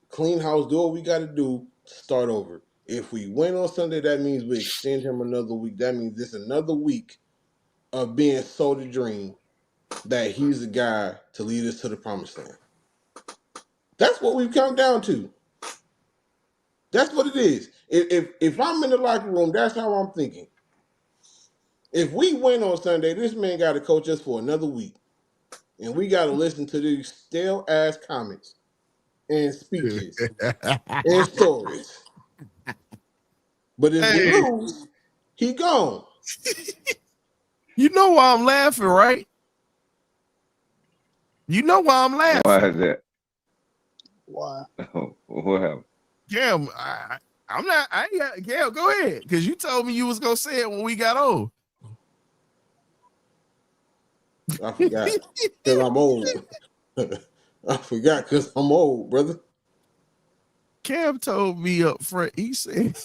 clean house, do what we got to do, start over. If we win on Sunday, that means we extend him another week. That means it's another week of being sold a dream that he's the guy to lead us to the promised land. That's what we've come down to. That's what it is. If I'm in the locker room, that's how I'm thinking. If we win on Sunday, this man got to coach us for another week. and we got to listen to these stale ass comments and speeches and stories. But if we Hey. lose, he gone. You know why I'm laughing, right? You know why I'm laughing. Why is that? Why? What happened? Cam, I'm not. I ain't got. Cam, go ahead, because you told me you was gonna say it when we got old. I forgot because I'm old. I forgot because I'm old, brother. Cam told me up front. He said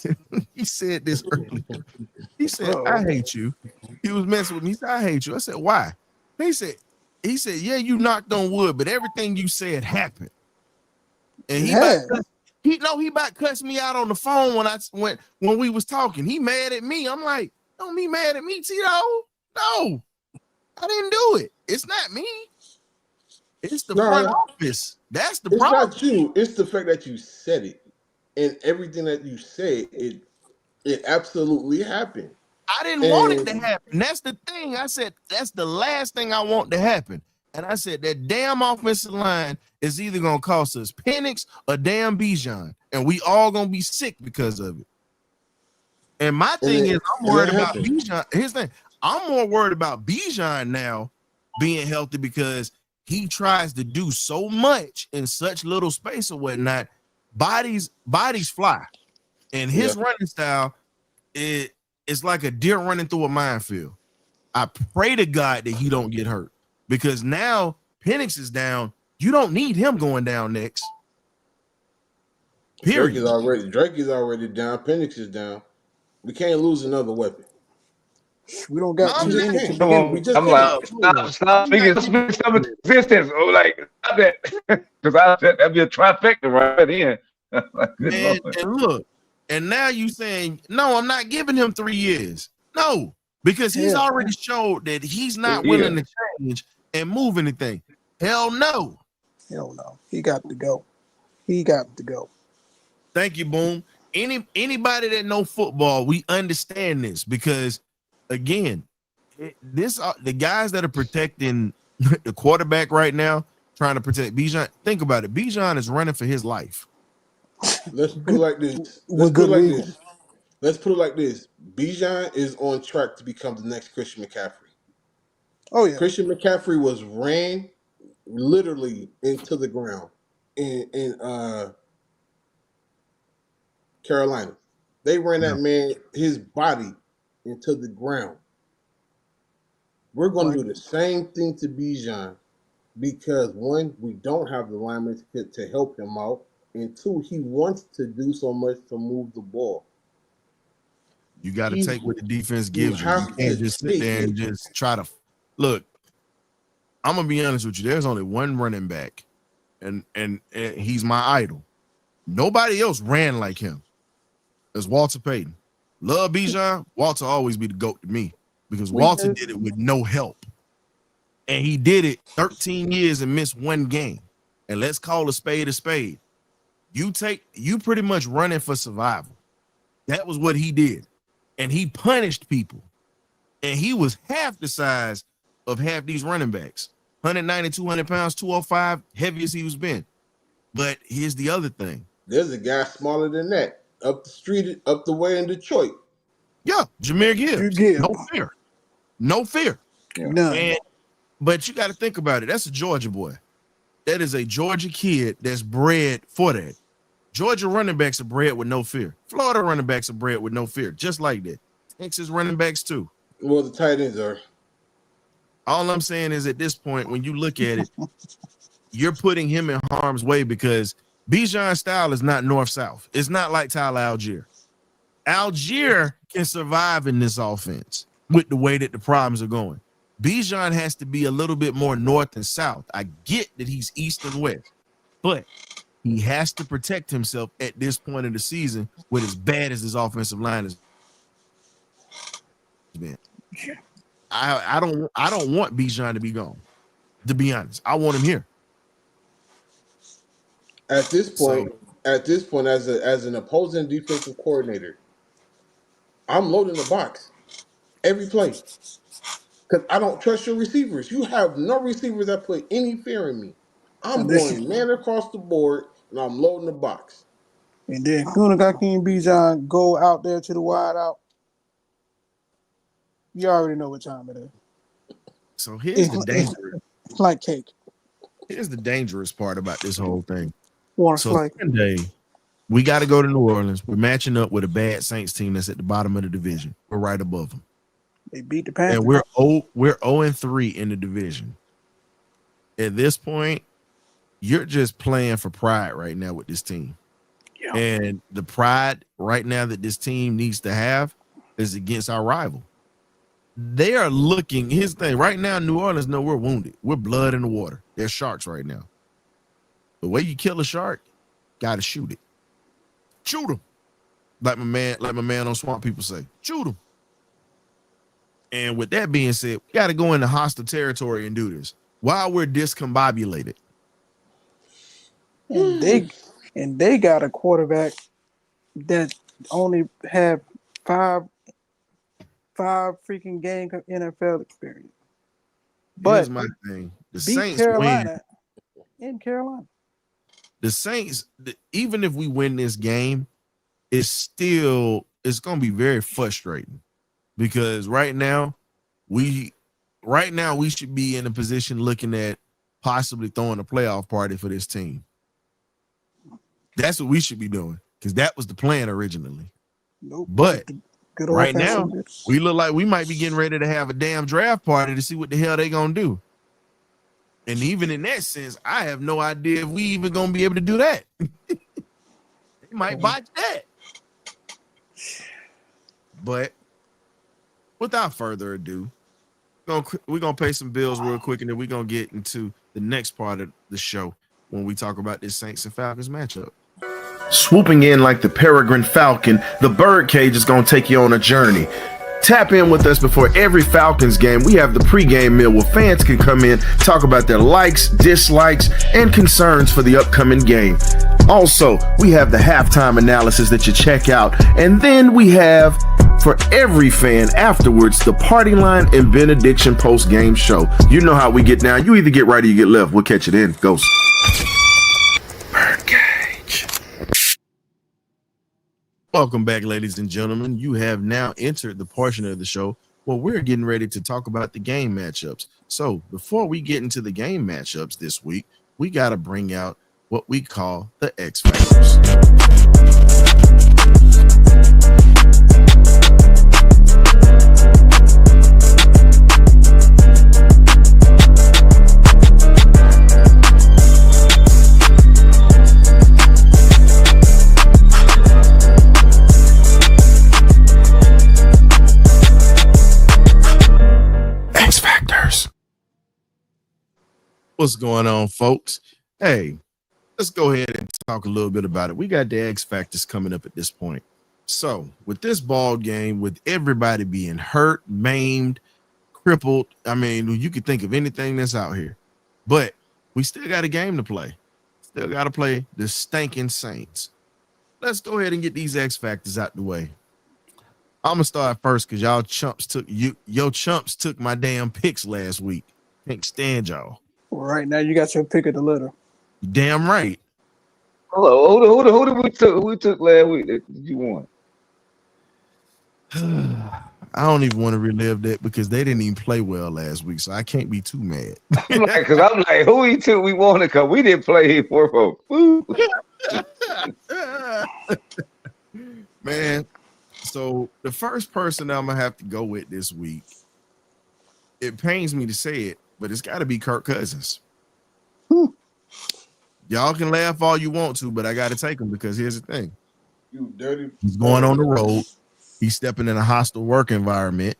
he said this earlier. He said, Uh-oh. "I hate you." He was messing with me. He said, "I hate you." I said, "Why?" He said, "Yeah, you knocked on wood, but everything you said happened." And he about cussed me out on the phone when we was talking. He mad at me. I'm like, don't be mad at me, Tito. No, I didn't do it. It's not me. It's the front office. That's the problem. It's not you. It's the fact that you said it, and everything that you said, it absolutely happened. I didn't want it to happen. That's the thing. I said that's the last thing I want to happen. And I said that damn offensive line is either gonna cost us Penix or damn Bijan, and we all gonna be sick because of it. And my thing is, I'm worried about Bijan. Here's the thing: I'm more worried about Bijan now being healthy because he tries to do so much in such little space or whatnot. Bodies fly, and his running style it's like a deer running through a minefield. I pray to God that he don't get hurt because now Penix is down. You don't need him going down next. Period. Drake is already down. Penix is down. We can't lose another weapon. We don't got too many to Come begin on, with. I'm like, stop speaking some existence. Oh, like stop that, because that'd be a trifecta right then. Like, Man, and look, and now you saying no, I'm not giving him 3 years. No, because he's already showed that he's not willing to change and move anything. Hell no. Hell no. He got to go. He got to go. Thank you, Boom. Anybody that know football, we understand this because again, the guys that are protecting the quarterback right now, trying to protect Bijan. Think about it. Bijan is running for his life. Let's put it like this. Let's put it like this. Bijan is on track to become the next Christian McCaffrey. Oh yeah. Christian McCaffrey was ran literally into the ground in Carolina. They ran that man, his body, into the ground. We're going to do the same thing to Bijan because one, we don't have the linemen to help him out, and two, he wants to do so much to move the ball. You got to take what the defense gives you. You can't just sit there and just try to look. I'm gonna be honest with you. There's only one running back, and he's my idol. Nobody else ran like him. It's Walter Payton. Love Bijan. Walter always be the GOAT to me because Walter did it with no help, and he did it 13 years and missed one game. And let's call a spade a spade. You pretty much running for survival. That was what he did, and he punished people. And he was half the size of half these running backs. 190, 200 pounds, 205, heavy as he was been. But here's the other thing. There's a guy smaller than that up the street, up the way in Detroit. Yeah, Jahmyr Gibbs. No fear. Yeah. But you got to think about it. That's a Georgia boy. That is a Georgia kid that's bred for that. Georgia running backs are bred with no fear. Florida running backs are bred with no fear, just like that. Texas running backs too. Well, the tight ends are. All I'm saying is at this point, when you look at it, you're putting him in harm's way because Bijan's style is not north-south. It's not like Tyler Algier. Algier can survive in this offense with the way that the problems are going. Bijan has to be a little bit more north and south. I get that he's east and west, but he has to protect himself at this point of the season with as bad as his offensive line is. I don't want Bijan to be gone. To be honest, I want him here. At this point, as an opposing defensive coordinator, I'm loading the box every play. Because I don't trust your receivers. You have no receivers that put any fear in me. I'm And this going man across the board, and I'm loading the box. and then Kuna Gakim Bijan go out there to the wide out. You already know what time it is. So here's the danger. It's like cake. Here's the dangerous part about this whole thing. Want So flake. Sunday, we got to go to New Orleans. We're matching up with a bad Saints team that's at the bottom of the division. We're right above them. They beat the Panthers. And we're 0-3 in the division. At this point, you're just playing for pride right now with this team. Yeah. And the pride right now that this team needs to have is against our rival. They are looking, here's the thing, right now, New Orleans know we're wounded. We're blood in the water. They're sharks right now. The way you kill a shark, gotta shoot it. Shoot them. Like my man on Swamp People say, shoot them. And with that being said, we got to go into hostile territory and do this while we're discombobulated. And they got a quarterback that only had five freaking game NFL experience. But here's my thing: the beat Saints Carolina win. in Carolina. The Saints, even if we win this game, it's going to be very frustrating because right now we should be in a position looking at possibly throwing a playoff party for this team. That's what we should be doing because that was the plan originally. Nope. But Good right now, offensive. we look like we might be getting ready to have a damn draft party to see what the hell they gonna do. And even in that sense, I have no idea if we even gonna be able to do that. They might botch that. But without further ado, we're gonna pay some bills real quick, and then we're gonna get into the next part of the show when we talk about this Saints and Falcons matchup. Swooping in like the peregrine falcon, the BirdCage is going to take you on a journey. Tap in with us before every Falcons game. We have the pregame meal where fans can come in, talk about their likes, dislikes, and concerns for the upcoming game. Also, we have the halftime analysis that you check out. And then we have, for every fan afterwards, the party line and benediction post-game show. You know how we get down. You either get right or you get left. We'll catch it in. Ghost. Welcome back, ladies and gentlemen. You have now entered the portion of the show where we're getting ready to talk about the game matchups. So before we get into the game matchups this week, we got to bring out what we call the X Factors. What's going on, folks? Hey, let's go ahead and talk a little bit about it. We got the X Factors coming up at this point. So with this ball game, with everybody being hurt, maimed, crippled, I mean, you could think of anything that's out here, but we still got a game to play. Still got to play the stinking Saints. Let's go ahead and get these X Factors out the way. I'm gonna start first because your chumps took my damn picks last week. Can't stand y'all. Well, right now you got your pick of the litter. Damn right. Hello, who did we took last week that you won? I don't even want to relive that because they didn't even play well last week, so I can't be too mad. I'm like, who he took we won because we didn't play for Man, so the first person I'm gonna have to go with this week, it pains me to say it, but it's got to be Kirk Cousins. Y'all can laugh all you want to, but I got to take him because here's the thing. You dirty. He's going on the road. He's stepping in a hostile work environment,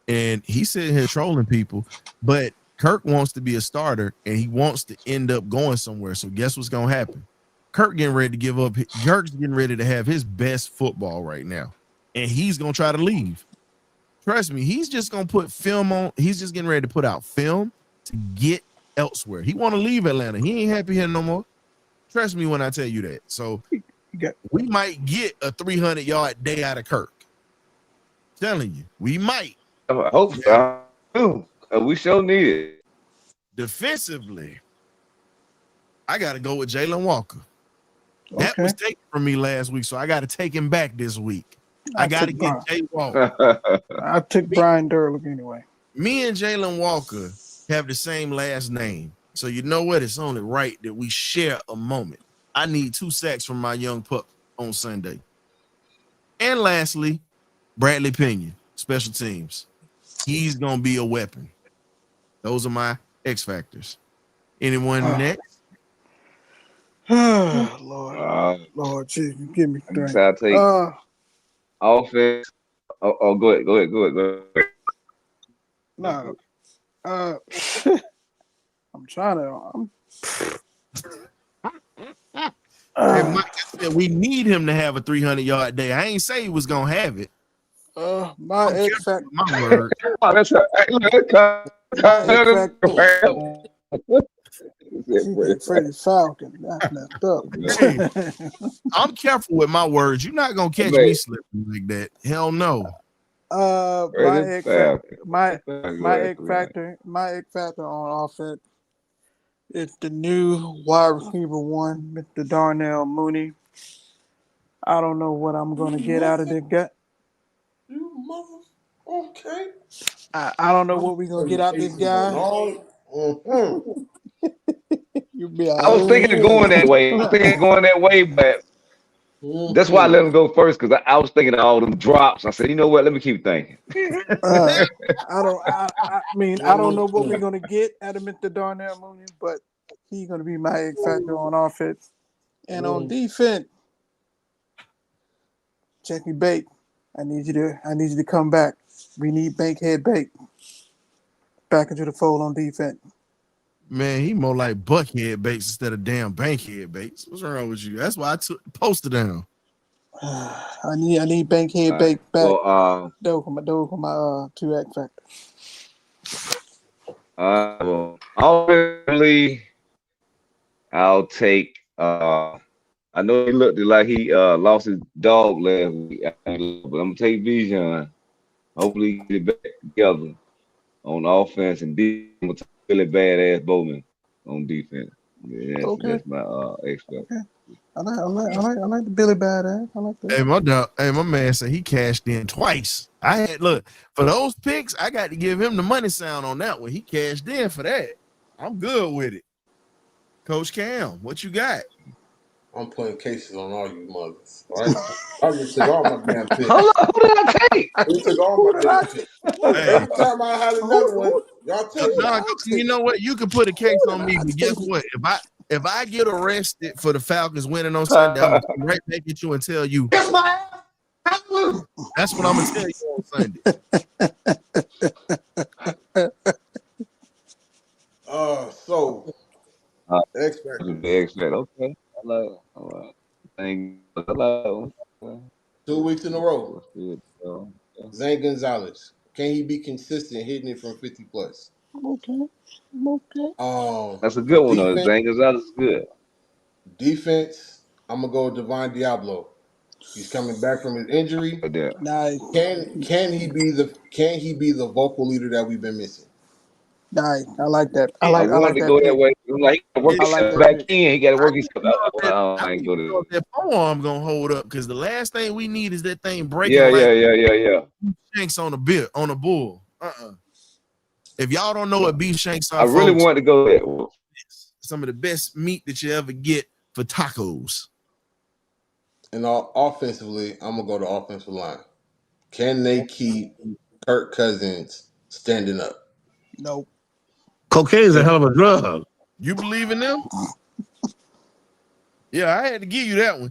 and he's sitting here trolling people. But Kirk wants to be a starter, and he wants to end up going somewhere. So guess what's going to happen? Kirk's getting ready to give up. Kirk's getting ready to have his best football right now, and he's going to try to leave. Trust me, he's just going to put film on. He's just getting ready to put out film to get elsewhere. He want to leave Atlanta. He ain't happy here no more. Trust me when I tell you that. So we might get a 300-yard day out of Kirk. Telling you, we might. I hope so. We sure need it. Defensively, I got to go with Jalen Walker. That Okay. was taken from me last week, so I got to take him back this week. I got to get Jay Walker. I took Brian Durlick anyway. Me and Jalen Walker have the same last name. So you know what? It's only right that we share a moment. I need 2 sacks from my young pup on Sunday. And lastly, Bradley Pinion, special teams. He's going to be a weapon. Those are my X factors. Anyone next? Lord, geez, you give me strength. I'll take offense. Oh, go ahead. No. I'm trying to. And Mike, I said we need him to have a 300-yard day. I ain't say he was gonna have it. My X factor. My word. Oh, that's Freddie Falcon. That's messed up. Hey, I'm careful with my words. You're not gonna catch me slipping like that. Hell no. My X factor on offense is the new wide receiver 1, Mr. Darnell Mooney. I don't know what I'm gonna get out of this guy. You mother. Okay. I don't know what we're gonna get out of this guy. You be I was thinking of going that way. But that's why I let him go first, because I was thinking of all them drops. I said, you know what? Let me keep thinking. I don't know what we're gonna get out of Mr. Darnell Mooney, but he's gonna be my X factor on offense. And on defense, Jackie Bate, I need you to come back. We need Bankhead Bate back into the fold on defense. Man, he more like Buckhead Bates instead of damn Bankhead Bates. What's wrong with you? That's why I took the poster down. I need Bankhead Bate back. Well, Those are my 2 X factors. well, obviously, I'll take. I know he looked like he lost his dog last week, but I'm gonna take Bijan. Hopefully, he get it back together on offense, and I'm gonna take really badass Bowman on defense. Yeah, that's my X factor. Okay. I like the Billy Badass. I like that. Hey, my man said he cashed in twice. Look for those picks. I got to give him the money sound on that one. He cashed in for that. I'm good with it. Coach Cam, what you got? I'm putting cases on all you mothers. All right, I just took all my damn picks. Hold on, who did I take? You took all my damn picks. Every time I had another one, y'all took it. You know what? You can put a case on me, but guess what? If I get arrested for the Falcons winning on Sunday, I'm gonna come right back at you and tell you. That's what I'm gonna tell you on Sunday. So X factor. Okay. I like it. All right. Thank you. I like it. 2 weeks in a row. Zane Gonzalez. Can he be consistent hitting it from 50 plus? Okay. That's a good one, though. Zane Gonzalez is good. Defense, I'm gonna go with Divine Diablo. He's coming back from his injury. Nice. Can he be the vocal leader that we've been missing? Nice. I like that. I wanted to go that way. Like, he got to work back in. He got to work his stuff out. I ain't go to that forearm gonna hold up, because the last thing we need is that thing breaking. Yeah. Shanks on a bull. If y'all don't know what beef shanks are, I really wanted to go there. Some of the best meat that you ever get for tacos. And offensively, I'm gonna go to offensive line. Can they keep Kirk Cousins standing up? Nope. Cocaine's a hell of a drug. You believe in them? Yeah, I had to give you that one.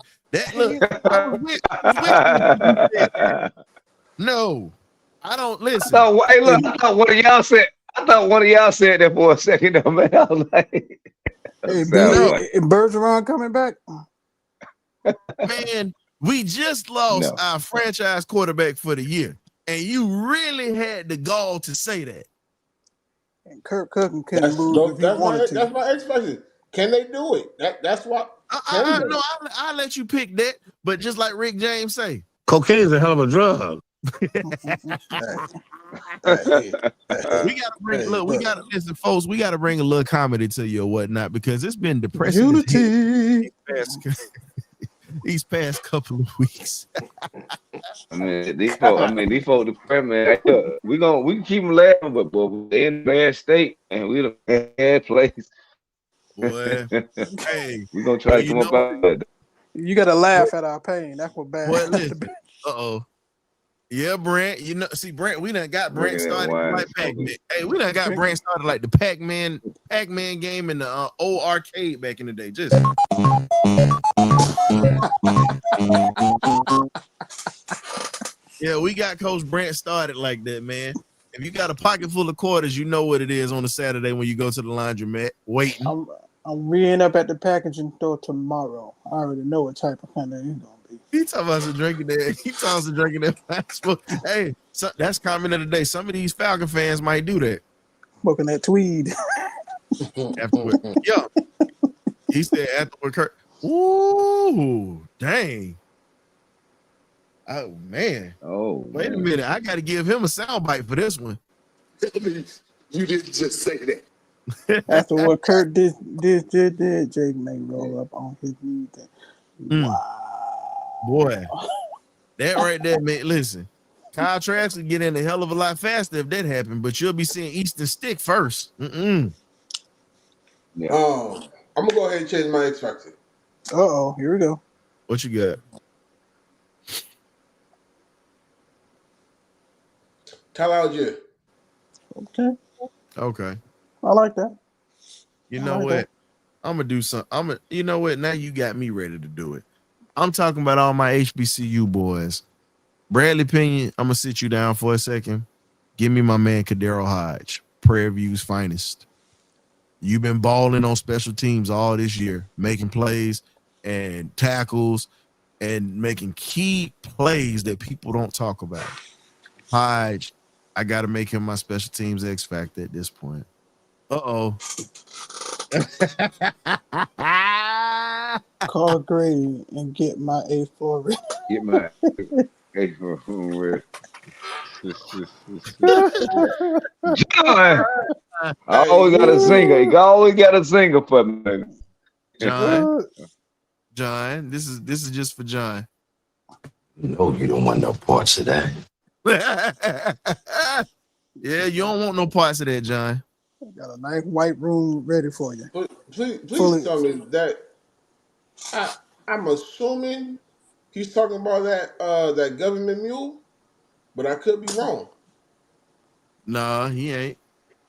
No, I don't listen. I thought one of y'all said. I thought one of y'all said that for a second, though, man. I was like, hey, Bergeron coming back? Man, we just lost our franchise quarterback for the year, and you really had the gall to say that. And Kirk Cousins couldn't move if he wanted to. That's my expectation. Can they do it? That's what. I'll let you pick that, but just like Rick James say, cocaine's a hell of a drug. Hey, We gotta bring we gotta listen, folks. We gotta bring a little comedy to you or whatnot because it's been depressing as hell Unity. these past couple of weeks. I mean, these folks, the man, we can keep them laughing, but they in a bad state, and we in a bad place. Boy, hey, We gonna try to you come know up out of it. You gotta laugh at our pain. That's what bad. boy, listen. Yeah, Brent. You know, see, Brent, we done got Brent Drinking that started wine, like Pac-Man. smoking. Hey, we done got Brent started like the Pac-Man game in the old arcade back in the day. Just yeah, we got Coach Brent started like that, man. If you got a pocket full of quarters, you know what it is on a Saturday when you go to the laundromat waiting. I'm reading up at the packaging store tomorrow. I already know what type of kind it's gonna be. He talking about some drinking that. He talking some drinking that. Hey, so that's comment of the day. Some of these Falcon fans might do that. Smoking that tweed. Afterward, yeah. He said afterward, Kurt. Ooh, dang. Oh man. Oh, Wait a man. minute. I got to give him a soundbite for this one. You didn't just say that. After what Kurt did, Jake may roll up on his knees. Wow. Boy, that right there, man. Listen, Kyle Trask would get in a hell of a lot faster if that happened, but you'll be seeing Easton Stick first. Yeah. I'm gonna go ahead and change my X Factor. Here we go. What you got? Tyler Algier. Okay. I like that. You know what? I'm gonna do something. You know what? Now you got me ready to do it. I'm talking about all my HBCU boys. Bradley Pinion, I'm gonna sit you down for a second. Give me my man Kadero Hodge, Prairie View's finest. You've been balling on special teams all this year, making plays and tackles and making key plays that people don't talk about. Hodge, I got to make him my special teams X factor at this point. Uh-oh. Call Grady and get my A4 ready. Get my A4 John, I always got a singer. You always got a singer for me. John, this is just for John. No, you don't want no parts of that. Yeah, you don't want no parts of that, John. Got a nice white room ready for you. Please tell me that. I'm assuming he's talking about that government mule, but I could be wrong. Nah, he ain't.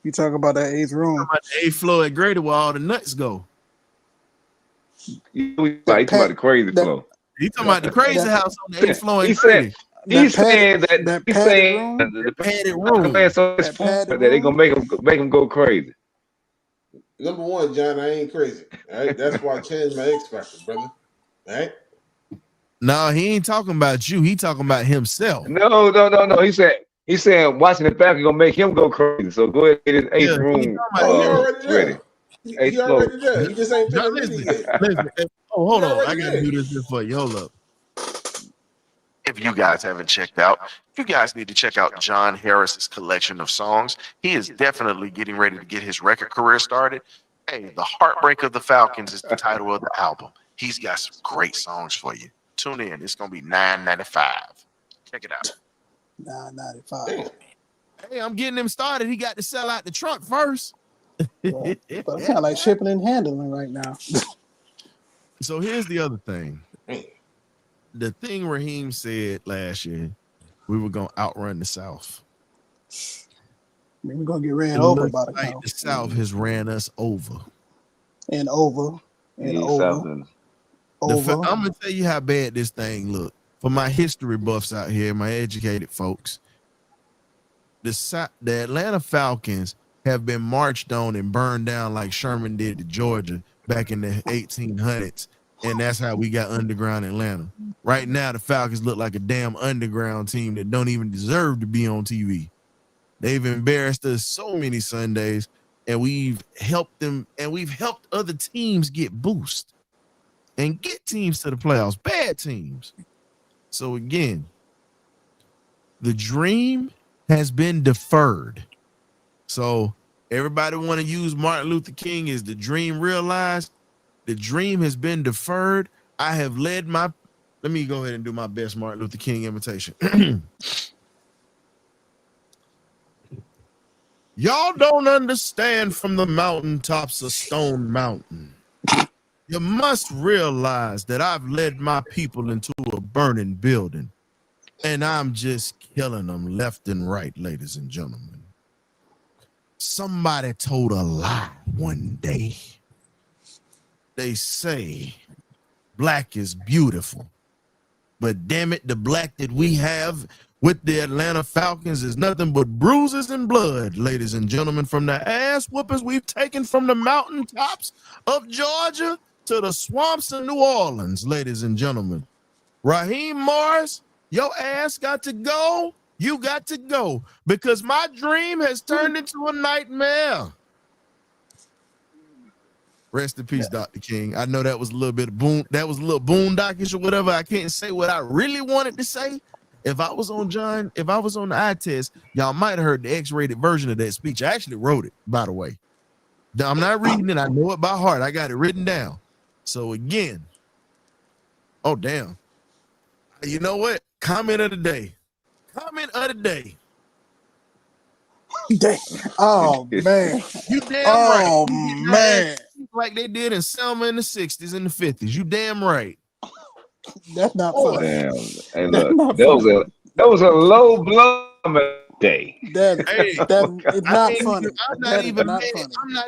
You talk about that eighth room. Talking about the 8th floor at Grady where all the nuts go. He's talking about the crazy flow. He talking about the crazy house on the 8th floor. He's saying the padded room. That they gonna make him go crazy. Number one, John, I ain't crazy. All right, that's why I changed my X factor, brother. All right. No, he ain't talking about you. He talking about himself. No. He's saying watching the back is gonna make him go crazy. So go ahead, get his 8th room ready. He already there. He just ain't been ready yet. Listen. Oh, hold on. I gotta do this for you. Hold up. If you guys haven't checked out, you guys need to check out John Harris's collection of songs. He is definitely getting ready to get his record career started. Hey, The Heartbreak of the Falcons is the title of the album. He's got some great songs for you. Tune in. It's going to be $9.95. Check it out. $9.95. Hey, I'm getting him started. He got to sell out the trunk first. But it's kind of like shipping and handling right now. So here's the other thing. The thing Raheem said last year, we were going to outrun the South. We're going to get ran over by the South. The South has ran us over. And over. And over. I'm going to tell you how bad this thing look. For my history buffs out here, my educated folks, the Atlanta Falcons have been marched on and burned down like Sherman did to Georgia back in the 1800s. And that's how we got underground Atlanta. Right now, the Falcons look like a damn underground team that don't even deserve to be on TV. They've embarrassed us so many Sundays, and we've helped them, and we've helped other teams get boost and get teams to the playoffs, bad teams. So again, the dream has been deferred. So everybody want to use Martin Luther King as the dream realized. The dream has been deferred. I have led my, let me go ahead and do my best Martin Luther King imitation. Y'all don't understand from the mountaintops of Stone Mountain. You must realize that I've led my people into a burning building, and I'm just killing them left and right, ladies and gentlemen. Somebody told a lie one day. They say black is beautiful, but damn it, the black that we have with the Atlanta Falcons is nothing but bruises and blood, ladies and gentlemen, from the ass whoopers we've taken from the mountaintops of Georgia to the swamps of New Orleans, ladies and gentlemen. Raheem Morris, your ass got to go. You got to go because my dream has turned into a nightmare. Rest in peace, Dr. King. I know that was a little bit of boondockish or whatever. I can't say what I really wanted to say. If I was on the eye test, y'all might have heard the X-rated version of that speech. I actually wrote it, by the way. I'm not reading it. I know it by heart. I got it written down. So again, oh damn. You know what? Comment of the day. Damn. Oh man. You damn Oh right. man. Like they did in Selma in the 60s and the 50s. You damn right. That's not funny. Damn. Hey, look, that was a low blow day. Hey, it's not funny. I'm not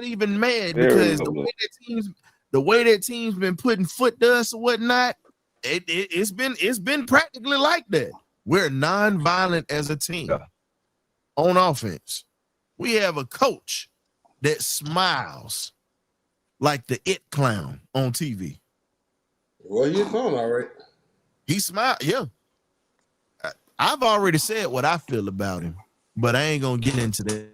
even mad because the way that team's been putting foot to us or whatnot, it's been practically like that. We're non-violent as a team on offense. We have a coach that smiles like the It Clown on TV. Well, you're fine, all right. He smiled, yeah. I've already said what I feel about him, but I ain't gonna get into that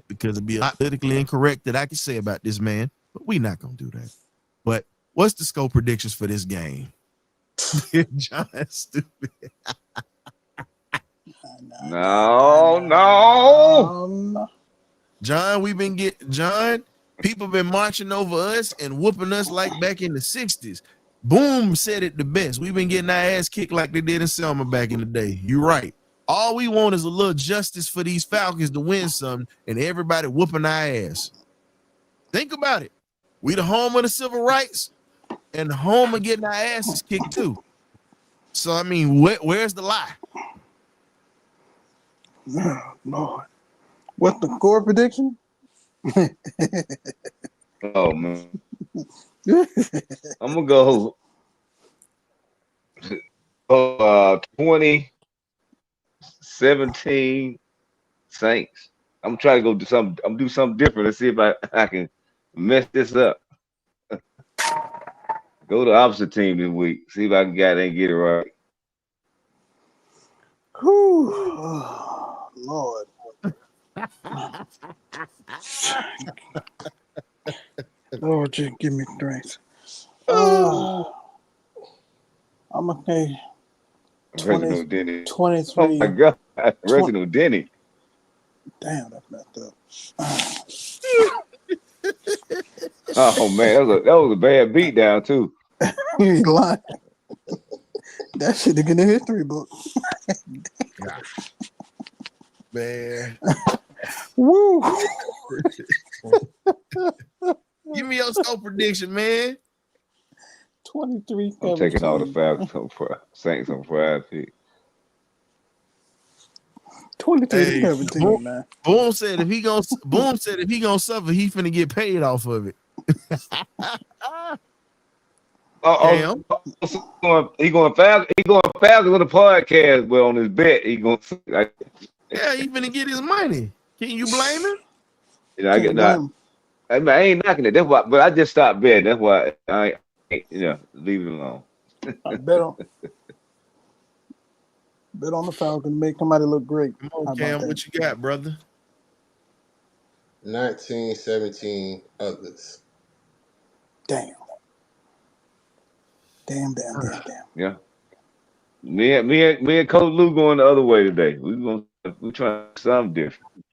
because it'd be a lot politically incorrect that I can say about this man. But we're not gonna do that. But what's the score predictions for this game? John, stupid. No. John, people been marching over us and whooping us like back in the 60s. Boom said it the best. We've been getting our ass kicked like they did in Selma back in the day. You're right. All we want is a little justice for these Falcons to win something and everybody whooping our ass. Think about it. We the home of the civil rights and the home of getting our asses kicked too. So, I mean, where's the lie? Oh, Lord. What's the score prediction? Oh man. I'm gonna go 2017 Saints. I'm trying to do something different. Let's see if I can mess this up. Go to the opposite team this week. See if I can get it right. Whew. Oh, Lord. Lord, just give me strength. I'm okay. Reginald Denny. 23. Oh my God, Reginald Denny. Damn, that's messed up. Oh man, that was a bad beat down too. You ain't lying. That should have been in the history book. Man. Woo. Give me your score prediction, man. 23. I'm taking all the Falcons on Saints on Friday. 23-17, man. Boom said if he gonna suffer, he finna get paid off of it. He going Falcons on the podcast, but on his bet he going. Yeah, he finna get his money. Can you blame him? I ain't knocking it. That's why, but I just stopped betting. That's why I ain't, leave it alone. I bet on the Falcons, make somebody look great. Come on, Cam, what you got, brother? 1917 others. Damn. Yeah. Me and Coach Lou going the other way today. We gonna we trying something different.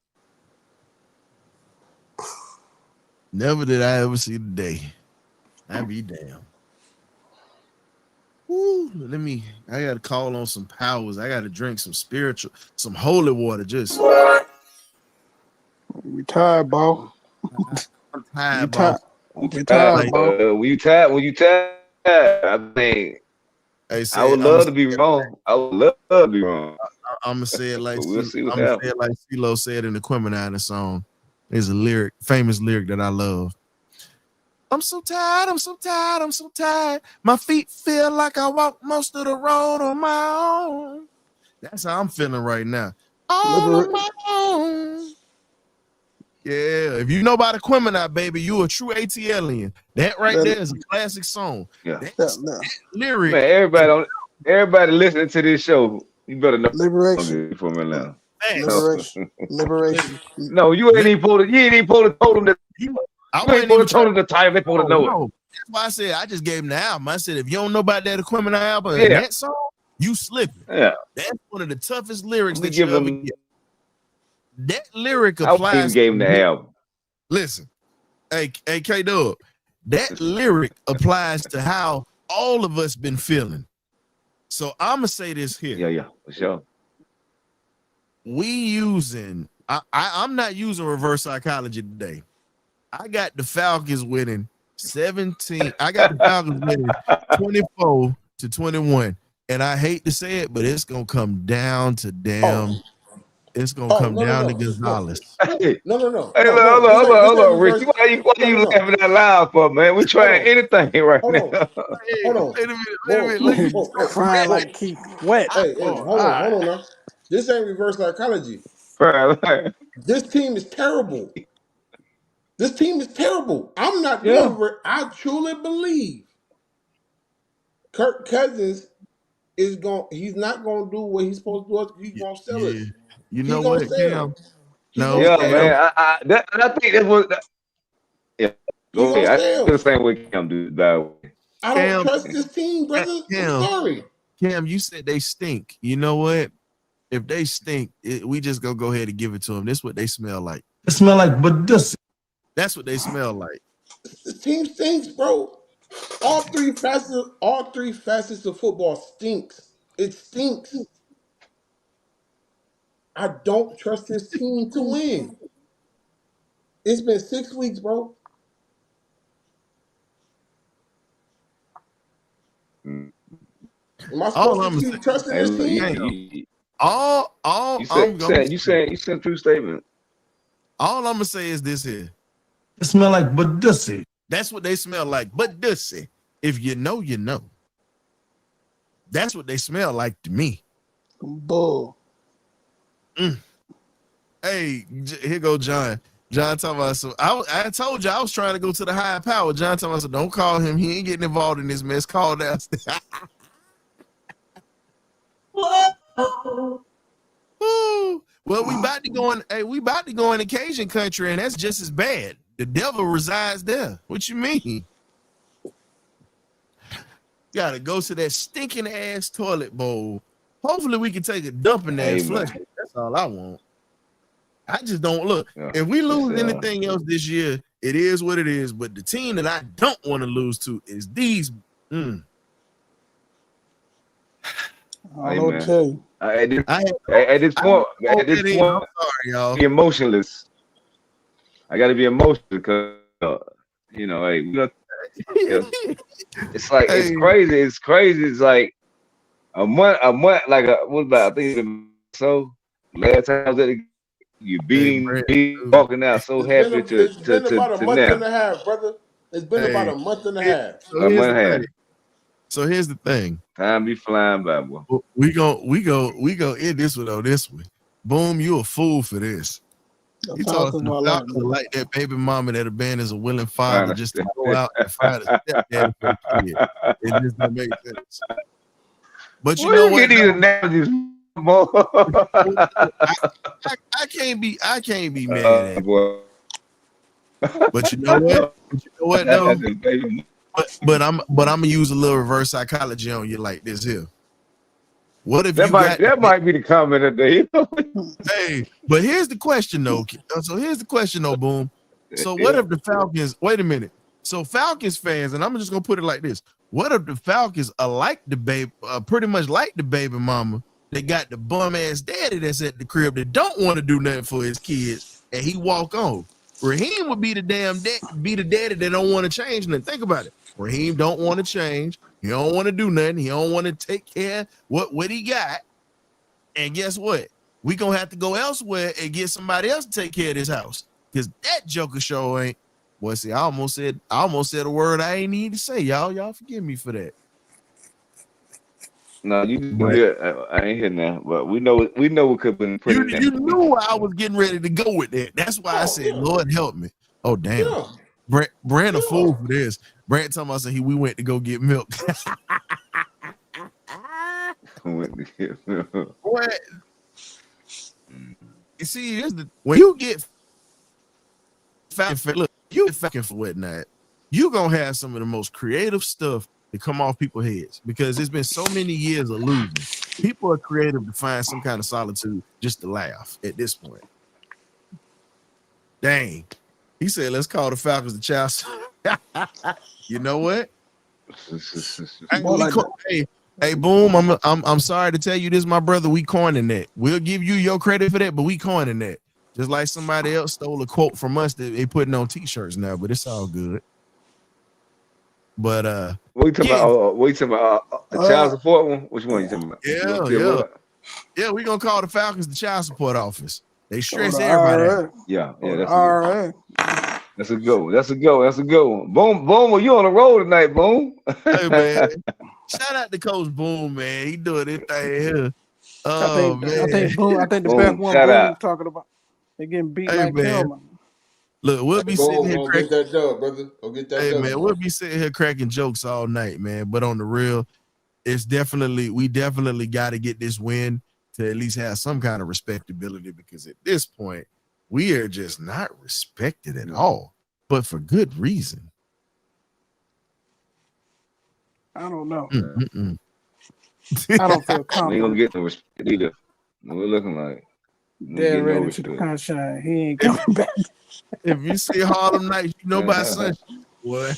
Never did I ever see the day. I be damn. Woo, I gotta call on some powers. I gotta drink some some holy water. Just We tired, bro. I'm tired, We bro. tired. We tired, bro. When you tired, I think I would love to be wrong. I would love to be wrong. I'm gonna say it like But we'll see what I'm gonna happens. say it like CeeLo said in the Quemini song. There's a famous lyric that I love. I'm so tired, I'm so tired, I'm so tired. My feet feel like I walk most of the road on my own. That's how I'm feeling right now. All on my own. Yeah, if you know about the Quemini, baby, you a true ATLian. That right there is a classic song. Yeah. That lyric. Man, everybody listening to this show, you better know Liberation. for me now. Liberation. No, you ain't even told them that. I You ain't supposed to told them the time. They supposed to know it. That's why I said I just gave him the album. I said if you don't know about that Quemini album Yeah. and that song, you slipping. Yeah. That's one of the toughest lyrics We that you give ever them. get. That lyric I applies. even gave him the album. Listen, hey K-Dub, that lyric applies to how all of us been feeling. So I'm gonna say this here. Yeah, for sure. I'm not using reverse psychology today. I got the Falcons winning 17. I got the Falcons winning 24-21. And I hate to say it, but it's gonna come down to it's gonna come down to Gonzalez. No. Hey, Hold on, Rich. Why you laughing out loud for, man? We trying anything right now. Hold on. Wait a minute. Crying like Keith Wet. Hey, hold on now. This ain't reverse psychology. This team is terrible. I'm not doing it. I truly believe Kirk Cousins he's not gonna do what he's supposed to do. He's gonna sell us. You know what, Cam? No, man. I think that's what. Go ahead. I feel the same way Cam do. I don't trust this team, brother. I'm sorry. Cam, you said they stink. You know what? If they stink, we just go ahead and give it to them. This is what they smell like. It smell like Badussy. That's what they smell like. The team stinks, bro. All three facets of football stinks. It stinks. I don't trust this team to win. It's been 6 weeks, bro. Am I supposed to keep trusting this team? You said true statement. All I'm gonna say is this here. It smell like Badussy. That's what they smell like. Badussy. If you know, you know. That's what they smell like to me. Bull. Hey, here go John. John talking about some. I told you I was trying to go to the higher power. John talking about, don't call him. He ain't getting involved in this mess. Call down. Well, we about to go in. Hey, we about to go in Cajun country, and that's just as bad. The devil resides there. What you mean? Gotta go to that stinking ass toilet bowl. Hopefully, we can take a dump in there and flush it. That's all I want. I just don't look. If we lose anything else this year, it is what it is. But the team that I don't want to lose to is these. I don't know what to tell you. At this point, I'm sorry, y'all. Be emotionless. I got to be emotional because it's like it's crazy. It's crazy. It's like a month. Like what about? I think so. Last time I was at you walking out so happy It's been about a month now. and a half, brother. It's been about a month and a half. So here's the thing. Time be flying by, boy. We go end this one on this one. Boom, you a fool for this. You talking about like that baby mama that abandons a willing father just to go out and find a stepdad for a kid. It just don't make sense. But you know what? I can't be mad at it. But you know what? Though? But I'm gonna use a little reverse psychology on you like this here. What if That you might got be the comment of the day. hey, but here's the question though. So here's the question though, Boom. So what if the Falcons, wait a minute. So Falcons fans, and I'm just gonna put it like this. What if the Falcons are like the baby, pretty much like the baby mama? They got the bum ass daddy that's at the crib that don't want to do nothing for his kids, and he walk on. Raheem would be the be the daddy that don't want to change nothing. Think about it. Raheem don't want to change. He don't want to do nothing. He don't want to take care of what he got. And guess what? We gonna have to go elsewhere and get somebody else to take care of this house. Because that Joker show ain't. Well, see, I almost said a word I ain't need to say, y'all. Y'all forgive me for that. No, you I ain't here now, but we know what could have been pretty. You knew I was getting ready to go with that. That's why I said, Lord help me. Oh damn. Yeah. Brand a fool for this. Brand talking about saying we went to go get milk. What? You see, when you get look, you fucking for whatnot, you gonna have some of the most creative stuff to come off people's heads because it's been so many years of losing. People are creative to find some kind of solitude just to laugh at this point. Dang. He said, let's call the Falcons the child. You know what? Hey, Boom, I'm sorry to tell you this, my brother. We coining that. We'll give you your credit for that, but we coining that. Just like somebody else stole a quote from us that they putting on t-shirts now, but it's all good. But what you talking about? What you talking about? The child support one? Which one you talking about? Yeah. We gonna call the Falcons the child support office. They stress everybody out. Yeah, that's all right. That's a good one. That's a good one. Boom, well, you on the road tonight, Boom. Hey man, shout out to Coach Boom, man. He doing this thing here. Oh man, I think the best one Boom talking about. They getting beat like hell. Look, we'll be sitting here cracking. Get that dub, brother. Go get that dub. Man, we'll be sitting here cracking jokes all night, man. But on the real, we definitely got to get this win to at least have some kind of respectability because at this point, we are just not respected at all, but for good reason. I don't know. I don't feel confident. We ain't gonna get no respect either. We're looking like Dead ready to the sunshine. He ain't coming back. If you see Harlem Nights, you know about sunshine. What?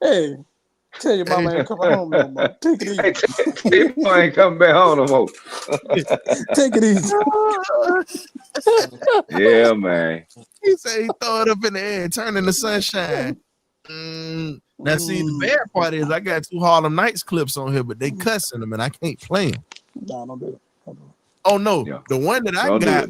Hey, tell your mama ain't coming home no more. Take it easy. Tell your mama ain't coming back home no more. Take it easy. Yeah, man. He said he throw it up in the air and turn into sunshine. Now, see, the bad part is I got 2 Harlem Nights clips on here, but they cussing them and I can't play them. No, don't do it. Oh no, the one that I got.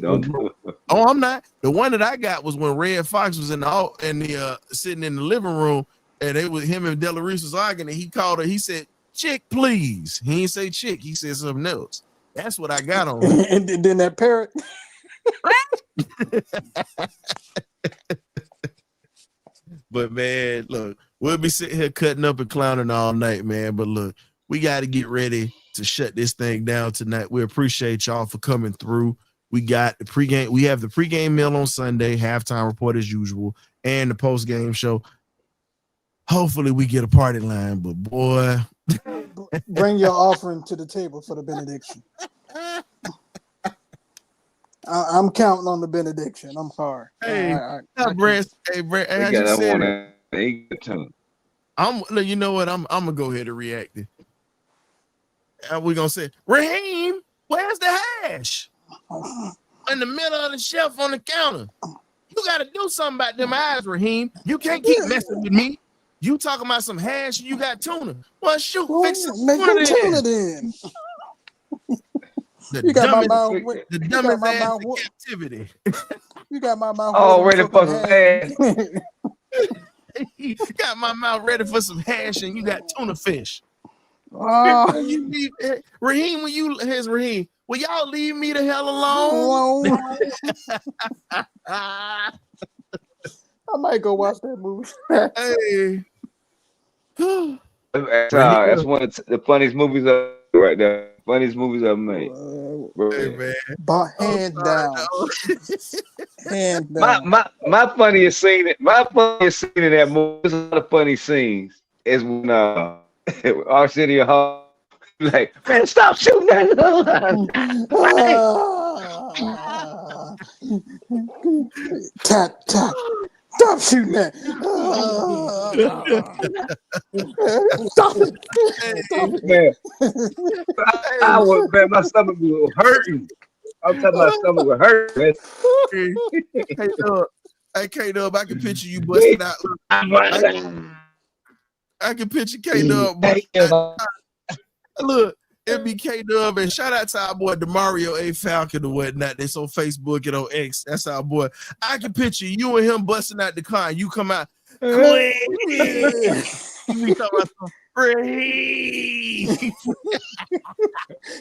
I'm not. The one that I got was when Red Fox was in the sitting in the living room, and it was him and Della Reese was arguing, and he called her. He said, "Chick, please." He didn't say chick. He said something else. That's what I got on. And then that parrot. But man, look, we'll be sitting here cutting up and clowning all night, man. But look, we got to get ready to shut this thing down tonight. We appreciate y'all for coming through. We got the pregame. We have the pregame meal on Sunday, halftime report as usual, and the postgame show. Hopefully, we get a party line. But boy, bring your offering to the table for the benediction. I'm counting on the benediction. I'm sorry. Hey, Brent. Hey, Brent. How'd you say that? You know what? I'm gonna go ahead and react. We're gonna say, Raheem, where's the hash? In the middle of the shelf on the counter. You gotta do something about them eyes, Raheem. You can't keep messing with me. You talking about some hash and you got tuna. Well, shoot, fix some tuna then. The dumbest ass in captivity. You got my mouth ready for some hash. You got my mouth ready for some hash and you got tuna fish. Raheem, will y'all leave me the hell alone? I might go watch that movie. Hey. That's one of the funniest movies right there. Funniest movies I've made. Hey, man. But hand down. Hand down. My funniest scene in that movie, there's a lot of funny scenes, is when Arsenio Hall Like, man, stop shooting that. Tap, tap. Stop shooting that. Stop it. Stop it. Man, Hey, I was, man, my stomach was hurting. I'm talking my stomach was hurting. Man. hey, Dub. Hey, K-Dub, I can picture you busting out. I can picture K-Dub busting out. Look, it be K-Dub, and shout out to our boy DeMario A. Falcon or whatnot. That's on Facebook and on X. That's our boy. I can picture you and him busting out the car, and you come out, Queen. We talking about some free.